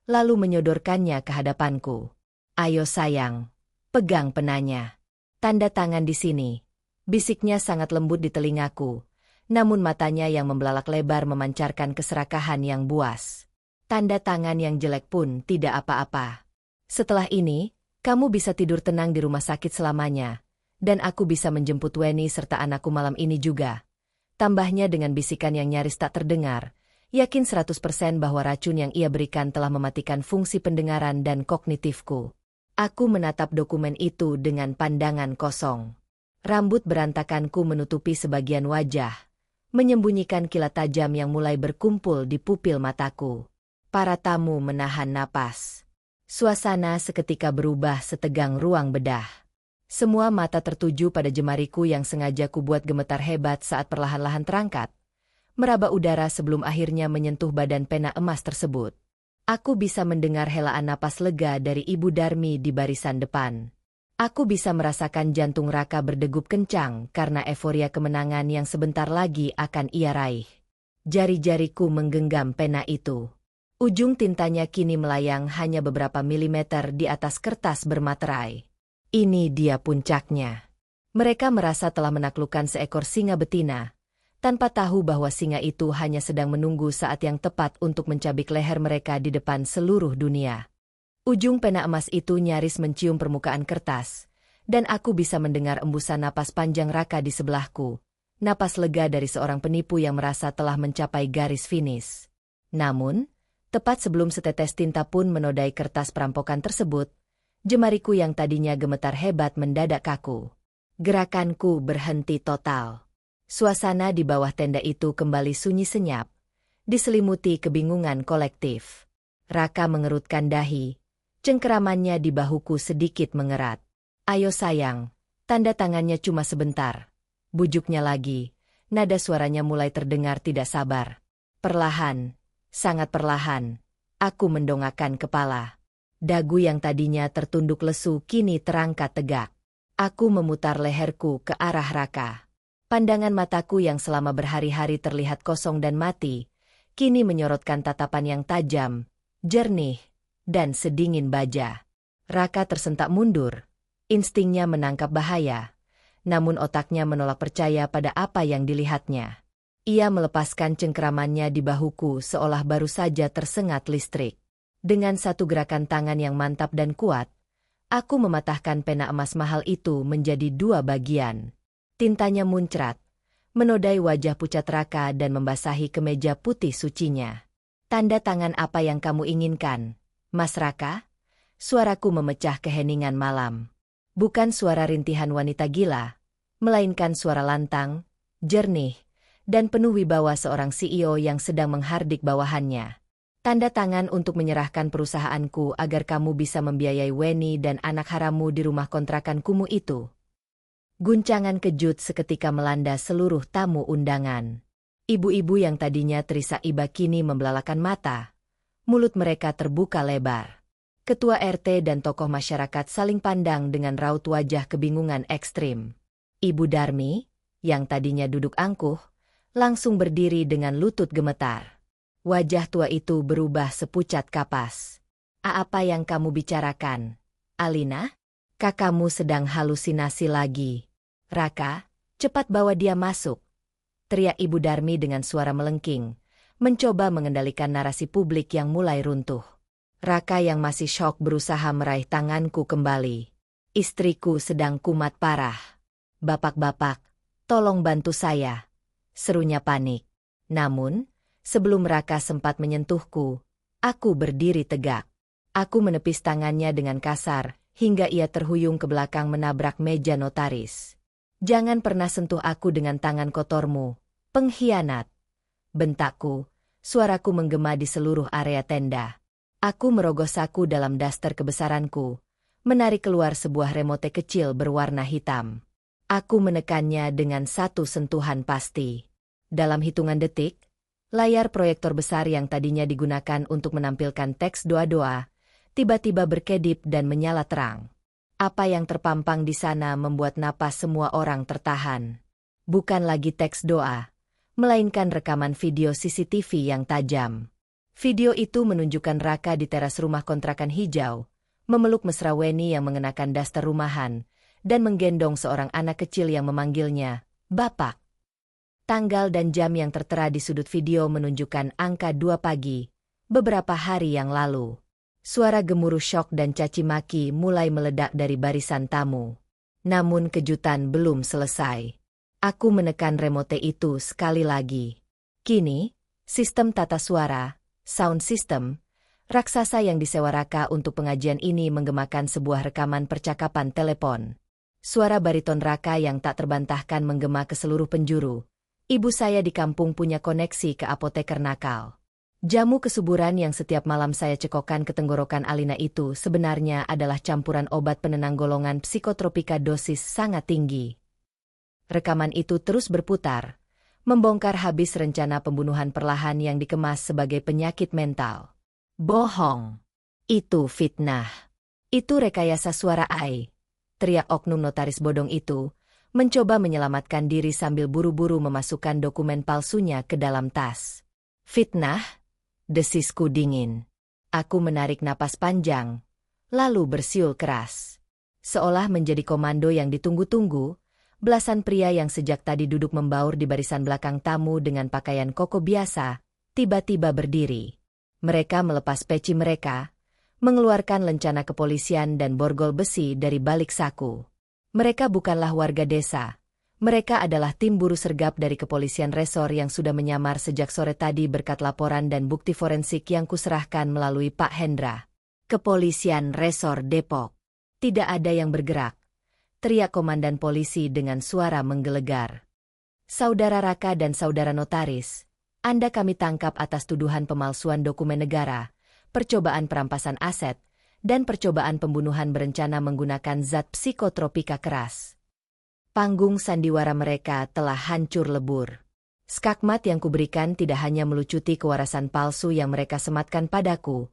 lalu menyodorkannya ke hadapanku. Ayo sayang, pegang penanya. Tanda tangan di sini. Bisiknya sangat lembut di telingaku, namun matanya yang membelalak lebar memancarkan keserakahan yang buas. Tanda tangan yang jelek pun tidak apa-apa. Setelah ini, kamu bisa tidur tenang di rumah sakit selamanya, dan aku bisa menjemput Weni serta anakku malam ini juga. Tambahnya dengan bisikan yang nyaris tak terdengar, yakin 100% bahwa racun yang ia berikan telah mematikan fungsi pendengaran dan kognitifku. Aku menatap dokumen itu dengan pandangan kosong. Rambut berantakanku menutupi sebagian wajah, menyembunyikan kilat tajam yang mulai berkumpul di pupil mataku. Para tamu menahan napas. Suasana seketika berubah setegang ruang bedah. Semua mata tertuju pada jemariku yang sengaja kubuat gemetar hebat saat perlahan-lahan terangkat, meraba udara sebelum akhirnya menyentuh badan pena emas tersebut. Aku bisa mendengar helaan napas lega dari Ibu Darmi di barisan depan. Aku bisa merasakan jantung Raka berdegup kencang karena euforia kemenangan yang sebentar lagi akan ia raih. Jari-jariku menggenggam pena itu. Ujung tintanya kini melayang hanya beberapa milimeter di atas kertas bermaterai. Ini dia puncaknya. Mereka merasa telah menaklukkan seekor singa betina, tanpa tahu bahwa singa itu hanya sedang menunggu saat yang tepat untuk mencabik leher mereka di depan seluruh dunia. Ujung pena emas itu nyaris mencium permukaan kertas, dan aku bisa mendengar embusan napas panjang Raka di sebelahku, napas lega dari seorang penipu yang merasa telah mencapai garis finish. Namun, tepat sebelum setetes tinta pun menodai kertas perampokan tersebut, jemariku yang tadinya gemetar hebat mendadak kaku. Gerakanku berhenti total. Suasana di bawah tenda itu kembali sunyi senyap, diselimuti kebingungan kolektif. Raka mengerutkan dahi, cengkeramannya di bahuku sedikit mengerat. "Ayo sayang," tanda tangannya cuma sebentar. Bujuknya lagi, nada suaranya mulai terdengar tidak sabar. Perlahan, sangat perlahan, aku mendongakkan kepala. Dagu yang tadinya tertunduk lesu kini terangkat tegak. Aku memutar leherku ke arah Raka. Pandangan mataku yang selama berhari-hari terlihat kosong dan mati, kini menyorotkan tatapan yang tajam, jernih, dan sedingin baja. Raka tersentak mundur. Instingnya menangkap bahaya, namun otaknya menolak percaya pada apa yang dilihatnya. Ia melepaskan cengkeramannya di bahuku seolah baru saja tersengat listrik. Dengan satu gerakan tangan yang mantap dan kuat, aku mematahkan pena emas mahal itu menjadi 2 bagian. Tintanya muncrat, menodai wajah pucat Raka dan membasahi kemeja putih sucinya. "Tanda tangan apa yang kamu inginkan, Mas Raka?" Suaraku memecah keheningan malam. Bukan suara rintihan wanita gila, melainkan suara lantang, jernih, dan penuh wibawa seorang CEO yang sedang menghardik bawahannya. "Tanda tangan untuk menyerahkan perusahaanku agar kamu bisa membiayai Weni dan anak harammu di rumah kontrakan kumuh itu." Guncangan kejut seketika melanda seluruh tamu undangan. Ibu-ibu yang tadinya terisak iba kini membelalakan mata. Mulut mereka terbuka lebar. Ketua RT dan tokoh masyarakat saling pandang dengan raut wajah kebingungan ekstrim. Ibu Darmi, yang tadinya duduk angkuh, langsung berdiri dengan lutut gemetar. Wajah tua itu berubah sepucat kapas. "Apa yang kamu bicarakan, Alina? Kakakmu sedang halusinasi lagi." "Raka, cepat bawa dia masuk," teriak Ibu Darmi dengan suara melengking, mencoba mengendalikan narasi publik yang mulai runtuh. Raka yang masih syok berusaha meraih tanganku kembali. "Istriku sedang kumat parah. Bapak-bapak, tolong bantu saya," serunya panik. Namun, sebelum Raka sempat menyentuhku, aku berdiri tegak. Aku menepis tangannya dengan kasar, hingga ia terhuyung ke belakang menabrak meja notaris. "Jangan pernah sentuh aku dengan tangan kotormu, pengkhianat!" bentakku, suaraku menggema di seluruh area tenda. Aku merogoh saku dalam daster kebesaranku, menarik keluar sebuah remote kecil berwarna hitam. Aku menekannya dengan satu sentuhan pasti. Dalam hitungan detik, layar proyektor besar yang tadinya digunakan untuk menampilkan teks doa-doa, tiba-tiba berkedip dan menyala terang. Apa yang terpampang di sana membuat napas semua orang tertahan. Bukan lagi teks doa, melainkan rekaman video CCTV yang tajam. Video itu menunjukkan Raka di teras rumah kontrakan hijau, memeluk mesra Weni yang mengenakan daster rumahan, dan menggendong seorang anak kecil yang memanggilnya, "Bapak." Tanggal dan jam yang tertera di sudut video menunjukkan angka 2 pagi, beberapa hari yang lalu. Suara gemuruh syok dan caci maki mulai meledak dari barisan tamu. Namun kejutan belum selesai. Aku menekan remote itu sekali lagi. Kini, sistem tata suara, sound system, raksasa yang disewa Raka untuk pengajian ini menggemakan sebuah rekaman percakapan telepon. Suara bariton Raka yang tak terbantahkan menggema ke seluruh penjuru. "Ibu saya di kampung punya koneksi ke apoteker nakal. Jamu kesuburan yang setiap malam saya cekokkan ke tenggorokan Alina itu sebenarnya adalah campuran obat penenang golongan psikotropika dosis sangat tinggi." Rekaman itu terus berputar, membongkar habis rencana pembunuhan perlahan yang dikemas sebagai penyakit mental. "Bohong. Itu fitnah. Itu rekayasa suara AI," teriak oknum notaris bodong itu, mencoba menyelamatkan diri sambil buru-buru memasukkan dokumen palsunya ke dalam tas. "Fitnah?" desisku dingin. Aku menarik napas panjang, lalu bersiul keras. Seolah menjadi komando yang ditunggu-tunggu, belasan pria yang sejak tadi duduk membaur di barisan belakang tamu dengan pakaian koko biasa, tiba-tiba berdiri. Mereka melepas peci mereka, mengeluarkan lencana kepolisian dan borgol besi dari balik saku. Mereka bukanlah warga desa. Mereka adalah tim buru sergap dari kepolisian resor yang sudah menyamar sejak sore tadi berkat laporan dan bukti forensik yang kuserahkan melalui Pak Hendra. Kepolisian Resor Depok. Tidak ada yang bergerak, teriak komandan polisi dengan suara menggelegar. Saudara Raka dan saudara notaris, Anda kami tangkap atas tuduhan pemalsuan dokumen negara, percobaan perampasan aset, dan percobaan pembunuhan berencana menggunakan zat psikotropika keras. Panggung sandiwara mereka telah hancur lebur. Skakmat yang kuberikan tidak hanya melucuti kewarasan palsu yang mereka sematkan padaku,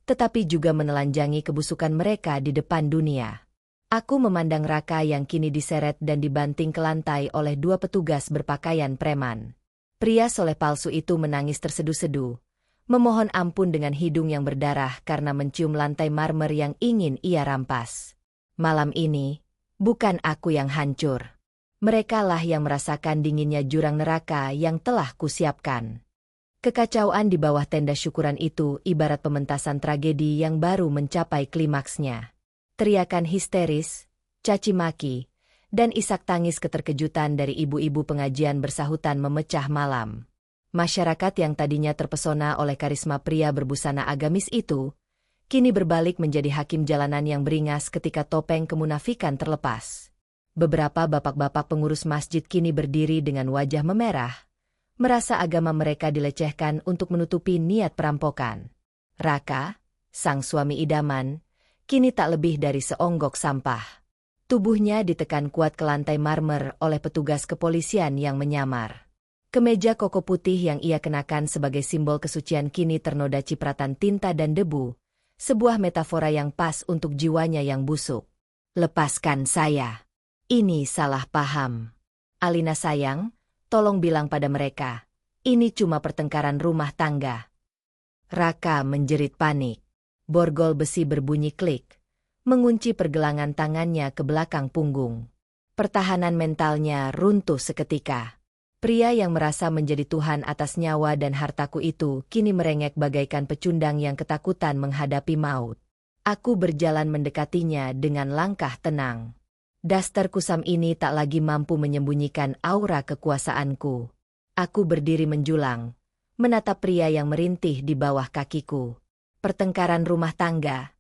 tetapi juga menelanjangi kebusukan mereka di depan dunia. Aku memandang Raka yang kini diseret dan dibanting ke lantai oleh dua petugas berpakaian preman. Pria soleh palsu itu menangis tersedu-sedu, memohon ampun dengan hidung yang berdarah karena mencium lantai marmer yang ingin ia rampas. Malam ini, bukan aku yang hancur. Merekalah yang merasakan dinginnya jurang neraka yang telah kusiapkan. Kekacauan di bawah tenda syukuran itu ibarat pementasan tragedi yang baru mencapai klimaksnya. Teriakan histeris, caci maki, dan isak tangis keterkejutan dari ibu-ibu pengajian bersahutan memecah malam. Masyarakat yang tadinya terpesona oleh karisma pria berbusana agamis itu, kini berbalik menjadi hakim jalanan yang beringas ketika topeng kemunafikan terlepas. Beberapa bapak-bapak pengurus masjid kini berdiri dengan wajah memerah, merasa agama mereka dilecehkan untuk menutupi niat perampokan. Raka, sang suami idaman, kini tak lebih dari seonggok sampah. Tubuhnya ditekan kuat ke lantai marmer oleh petugas kepolisian yang menyamar. Kemeja koko putih yang ia kenakan sebagai simbol kesucian kini ternoda cipratan tinta dan debu, sebuah metafora yang pas untuk jiwanya yang busuk. Lepaskan saya. Ini salah paham. Alina sayang, tolong bilang pada mereka, ini cuma pertengkaran rumah tangga. Raka menjerit panik. Borgol besi berbunyi klik, mengunci pergelangan tangannya ke belakang punggung. Pertahanan mentalnya runtuh seketika. Pria yang merasa menjadi Tuhan atas nyawa dan hartaku itu kini merengek bagaikan pecundang yang ketakutan menghadapi maut. Aku berjalan mendekatinya dengan langkah tenang. Daster kusam ini tak lagi mampu menyembunyikan aura kekuasaanku. Aku berdiri menjulang, menatap pria yang merintih di bawah kakiku. Pertengkaran rumah tangga.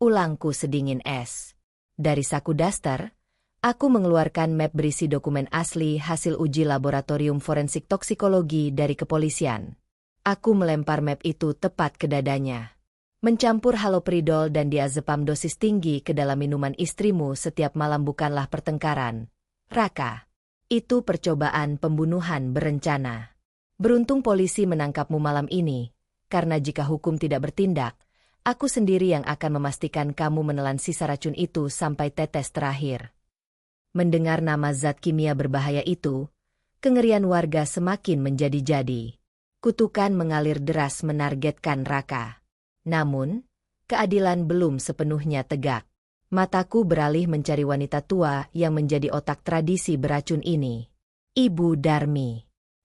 Ulangku sedingin es. Dari saku daster, aku mengeluarkan map berisi dokumen asli hasil uji laboratorium forensik toksikologi dari kepolisian. Aku melempar map itu tepat ke dadanya. Mencampur haloperidol dan diazepam dosis tinggi ke dalam minuman istrimu setiap malam bukanlah pertengkaran, Raka. Itu percobaan pembunuhan berencana. Beruntung polisi menangkapmu malam ini, karena jika hukum tidak bertindak, aku sendiri yang akan memastikan kamu menelan sisa racun itu sampai tetes terakhir. Mendengar nama zat kimia berbahaya itu, kengerian warga semakin menjadi-jadi. Kutukan mengalir deras menargetkan Raka. Namun, keadilan belum sepenuhnya tegak. Mataku beralih mencari wanita tua yang menjadi otak tradisi beracun ini. Ibu Darmi.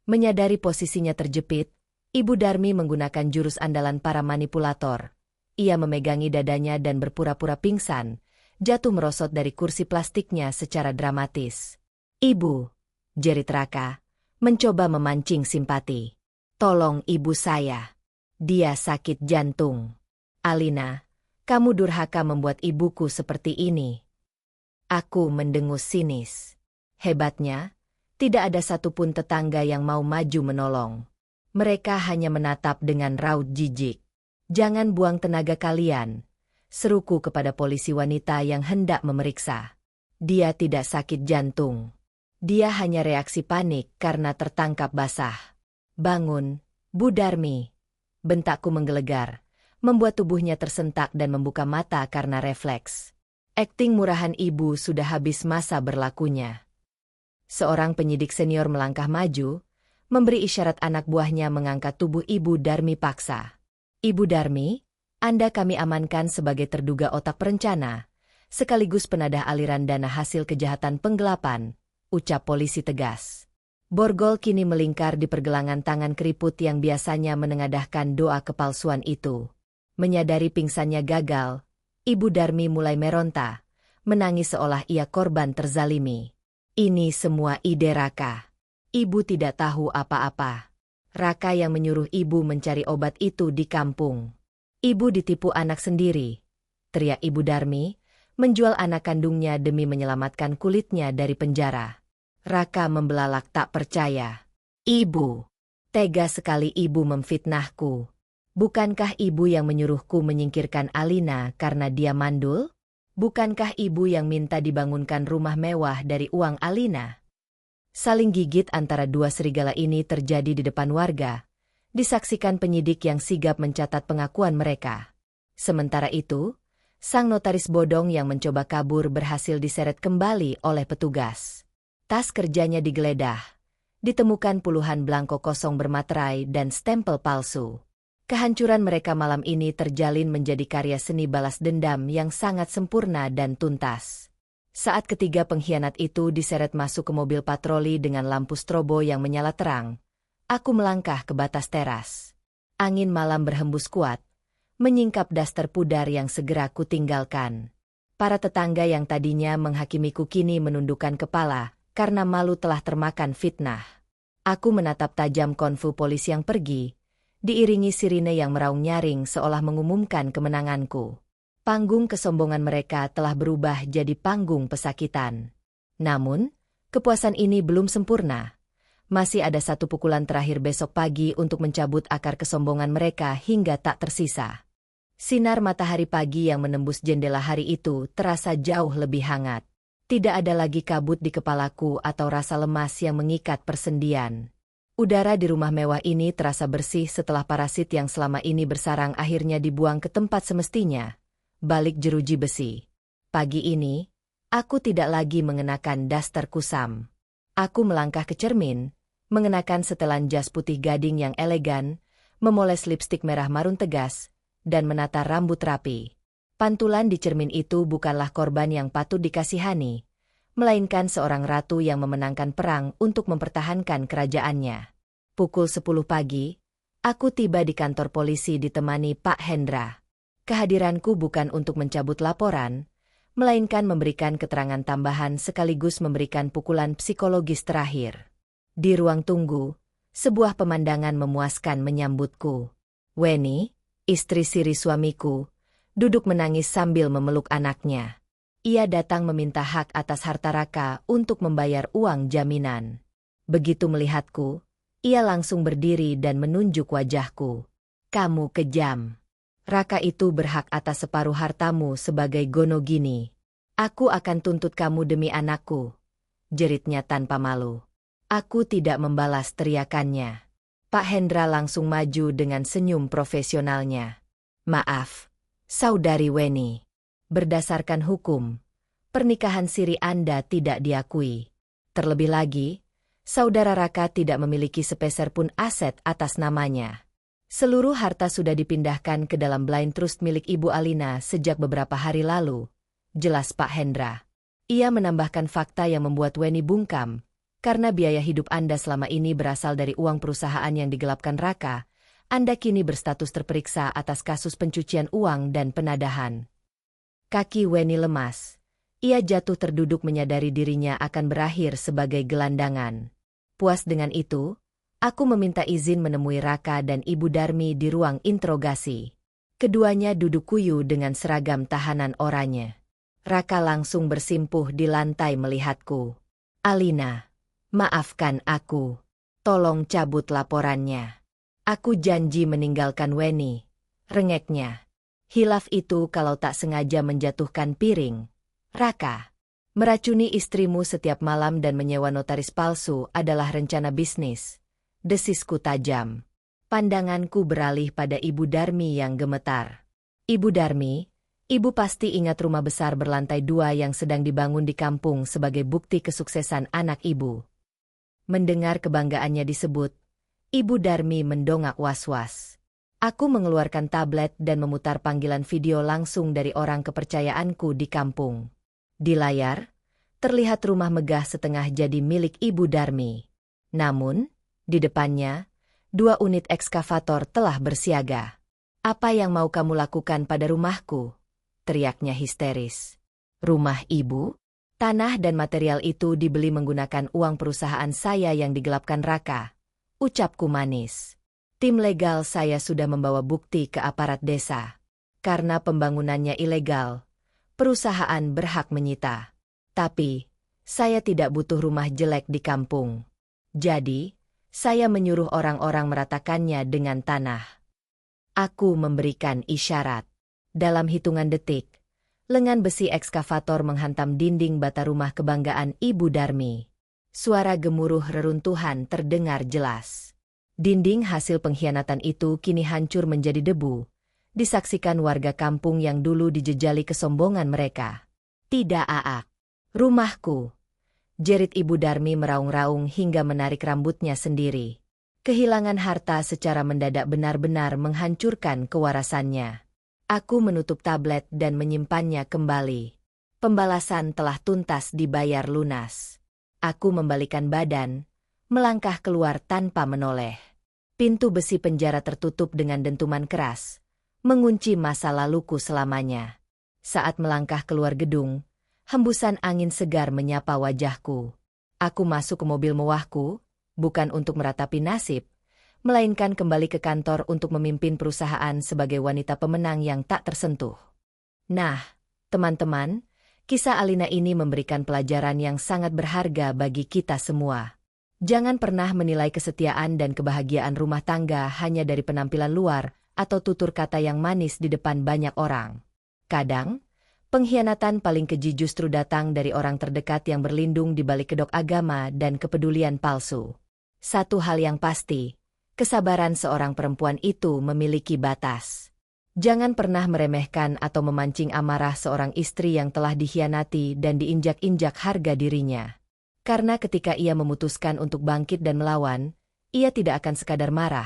Menyadari posisinya terjepit, Ibu Darmi menggunakan jurus andalan para manipulator. Ia memegangi dadanya dan berpura-pura pingsan, jatuh merosot dari kursi plastiknya secara dramatis. Ibu, jerit Raka, mencoba memancing simpati. Tolong ibu saya. Dia sakit jantung. Alina, kamu durhaka membuat ibuku seperti ini. Aku mendengus sinis. Hebatnya, tidak ada satupun tetangga yang mau maju menolong. Mereka hanya menatap dengan raut jijik. Jangan buang tenaga kalian, seruku kepada polisi wanita yang hendak memeriksa. Dia tidak sakit jantung. Dia hanya reaksi panik karena tertangkap basah. Bangun, Bu Darmi. Bentakku menggelegar, membuat tubuhnya tersentak dan membuka mata karena refleks. Akting murahan ibu sudah habis masa berlakunya. Seorang penyidik senior melangkah maju, memberi isyarat anak buahnya mengangkat tubuh Ibu Darmi paksa. Ibu Darmi, Anda kami amankan sebagai terduga otak perencana, sekaligus penadah aliran dana hasil kejahatan penggelapan, ucap polisi tegas. Borgol kini melingkar di pergelangan tangan keriput yang biasanya menengadahkan doa kepalsuan itu. Menyadari pingsannya gagal, Ibu Darmi mulai meronta, menangis seolah ia korban terzalimi. Ini semua ide Raka. Ibu tidak tahu apa-apa. Raka yang menyuruh ibu mencari obat itu di kampung. Ibu ditipu anak sendiri, teriak Ibu Darmi, menjual anak kandungnya demi menyelamatkan kulitnya dari penjara. Raka membelalak tak percaya. Ibu, tega sekali ibu memfitnahku. Bukankah ibu yang menyuruhku menyingkirkan Alina karena dia mandul? Bukankah ibu yang minta dibangunkan rumah mewah dari uang Alina? Saling gigit antara dua serigala ini terjadi di depan warga, disaksikan penyidik yang sigap mencatat pengakuan mereka. Sementara itu, sang notaris bodong yang mencoba kabur berhasil diseret kembali oleh petugas. Tas kerjanya digeledah. Ditemukan puluhan belangko kosong bermaterai dan stempel palsu. Kehancuran mereka malam ini terjalin menjadi karya seni balas dendam yang sangat sempurna dan tuntas. Saat ketiga pengkhianat itu diseret masuk ke mobil patroli dengan lampu strobo yang menyala terang, aku melangkah ke batas teras. Angin malam berhembus kuat, menyingkap daster pudar yang segera kutinggalkan. Para tetangga yang tadinya menghakimiku kini menundukkan kepala, karena malu telah termakan fitnah. Aku menatap tajam konvu polisi yang pergi, diiringi sirine yang meraung nyaring seolah mengumumkan kemenanganku. Panggung kesombongan mereka telah berubah jadi panggung pesakitan. Namun, kepuasan ini belum sempurna. Masih ada satu pukulan terakhir besok pagi untuk mencabut akar kesombongan mereka hingga tak tersisa. Sinar matahari pagi yang menembus jendela hari itu terasa jauh lebih hangat. Tidak ada lagi kabut di kepalaku atau rasa lemas yang mengikat persendian. Udara di rumah mewah ini terasa bersih setelah parasit yang selama ini bersarang akhirnya dibuang ke tempat semestinya, balik jeruji besi. Pagi ini, aku tidak lagi mengenakan daster kusam. Aku melangkah ke cermin, mengenakan setelan jas putih gading yang elegan, memoles lipstik merah marun tegas, dan menata rambut rapi. Pantulan di cermin itu bukanlah korban yang patut dikasihani, melainkan seorang ratu yang memenangkan perang untuk mempertahankan kerajaannya. Pukul 10 pagi, aku tiba di kantor polisi ditemani Pak Hendra. Kehadiranku bukan untuk mencabut laporan, melainkan memberikan keterangan tambahan sekaligus memberikan pukulan psikologis terakhir. Di ruang tunggu, sebuah pemandangan memuaskan menyambutku. Weni, istri siri suamiku, duduk menangis sambil memeluk anaknya. Ia datang meminta hak atas harta Raka untuk membayar uang jaminan. Begitu melihatku, ia langsung berdiri dan menunjuk wajahku. Kamu kejam. Raka itu berhak atas separuh hartamu sebagai gonogini. Aku akan tuntut kamu demi anakku, jeritnya tanpa malu. Aku tidak membalas teriakannya. Pak Hendra langsung maju dengan senyum profesionalnya. Maaf, Saudari Weni. Berdasarkan hukum, pernikahan siri Anda tidak diakui. Terlebih lagi, Saudara Raka tidak memiliki sepeser pun aset atas namanya. Seluruh harta sudah dipindahkan ke dalam blind trust milik Ibu Alina sejak beberapa hari lalu, jelas Pak Hendra. Ia menambahkan fakta yang membuat Weni bungkam, karena biaya hidup Anda selama ini berasal dari uang perusahaan yang digelapkan Raka. Anda kini berstatus terperiksa atas kasus pencucian uang dan penadahan. Kaki Weni lemas. Ia jatuh terduduk menyadari dirinya akan berakhir sebagai gelandangan. Puas dengan itu, aku meminta izin menemui Raka dan Ibu Darmi di ruang interogasi. Keduanya duduk kuyu dengan seragam tahanan oranye. Raka langsung bersimpuh di lantai melihatku. Alina, maafkan aku. Tolong cabut laporannya. Aku janji meninggalkan Weni, rengeknya. Hilaf itu kalau tak sengaja menjatuhkan piring. Raka, meracuni istrimu setiap malam dan menyewa notaris palsu adalah rencana bisnis. Desisku tajam. Pandanganku beralih pada Ibu Darmi yang gemetar. Ibu Darmi, Ibu pasti ingat rumah besar berlantai 2 yang sedang dibangun di kampung sebagai bukti kesuksesan anak Ibu. Mendengar kebanggaannya disebut, Ibu Darmi mendongak was-was. Aku mengeluarkan tablet dan memutar panggilan video langsung dari orang kepercayaanku di kampung. Di layar, terlihat rumah megah setengah jadi milik Ibu Darmi. Namun, di depannya, 2 unit ekskavator telah bersiaga. "Apa yang mau kamu lakukan pada rumahku?" teriaknya histeris. "Rumah ibu? Tanah dan material itu dibeli menggunakan uang perusahaan saya yang digelapkan Raka," ucapku manis. "Tim legal saya sudah membawa bukti ke aparat desa. Karena pembangunannya ilegal, perusahaan berhak menyita. Tapi, saya tidak butuh rumah jelek di kampung. Jadi, saya menyuruh orang-orang meratakannya dengan tanah." Aku memberikan isyarat. Dalam hitungan detik, lengan besi ekskavator menghantam dinding bata rumah kebanggaan Ibu Darmi. Suara gemuruh reruntuhan terdengar jelas. Dinding hasil pengkhianatan itu kini hancur menjadi debu, disaksikan warga kampung yang dulu dijejali kesombongan mereka. "Tidak, Aak. Rumahku," jerit Ibu Darmi meraung-raung hingga menarik rambutnya sendiri. Kehilangan harta secara mendadak benar-benar menghancurkan kewarasannya. Aku menutup tablet dan menyimpannya kembali. Pembalasan telah tuntas dibayar lunas. Aku membalikan badan, melangkah keluar tanpa menoleh. Pintu besi penjara tertutup dengan dentuman keras, mengunci masa laluku selamanya. Saat melangkah keluar gedung, hembusan angin segar menyapa wajahku. Aku masuk ke mobil mewahku, bukan untuk meratapi nasib, melainkan kembali ke kantor untuk memimpin perusahaan sebagai wanita pemenang yang tak tersentuh. Nah, teman-teman, kisah Alina ini memberikan pelajaran yang sangat berharga bagi kita semua. Jangan pernah menilai kesetiaan dan kebahagiaan rumah tangga hanya dari penampilan luar atau tutur kata yang manis di depan banyak orang. Kadang, pengkhianatan paling keji justru datang dari orang terdekat yang berlindung di balik kedok agama dan kepedulian palsu. Satu hal yang pasti, kesabaran seorang perempuan itu memiliki batas. Jangan pernah meremehkan atau memancing amarah seorang istri yang telah dikhianati dan diinjak-injak harga dirinya. Karena ketika ia memutuskan untuk bangkit dan melawan, ia tidak akan sekadar marah.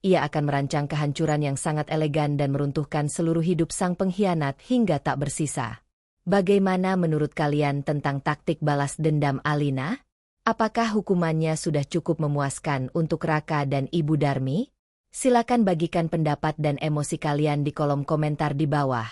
Ia akan merancang kehancuran yang sangat elegan dan meruntuhkan seluruh hidup sang pengkhianat hingga tak bersisa. Bagaimana menurut kalian tentang taktik balas dendam Alina? Apakah hukumannya sudah cukup memuaskan untuk Raka dan Ibu Darmi? Silakan bagikan pendapat dan emosi kalian di kolom komentar di bawah.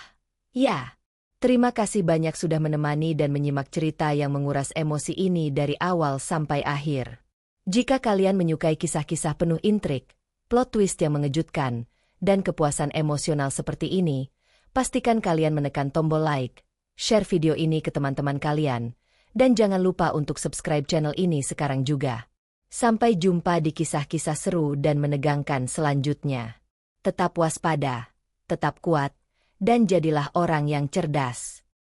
Ya, terima kasih banyak sudah menemani dan menyimak cerita yang menguras emosi ini dari awal sampai akhir. Jika kalian menyukai kisah-kisah penuh intrik, plot twist yang mengejutkan, dan kepuasan emosional seperti ini, pastikan kalian menekan tombol like, share video ini ke teman-teman kalian, dan jangan lupa untuk subscribe channel ini sekarang juga. Sampai jumpa di kisah-kisah seru dan menegangkan selanjutnya. Tetap waspada, tetap kuat, dan jadilah orang yang cerdas.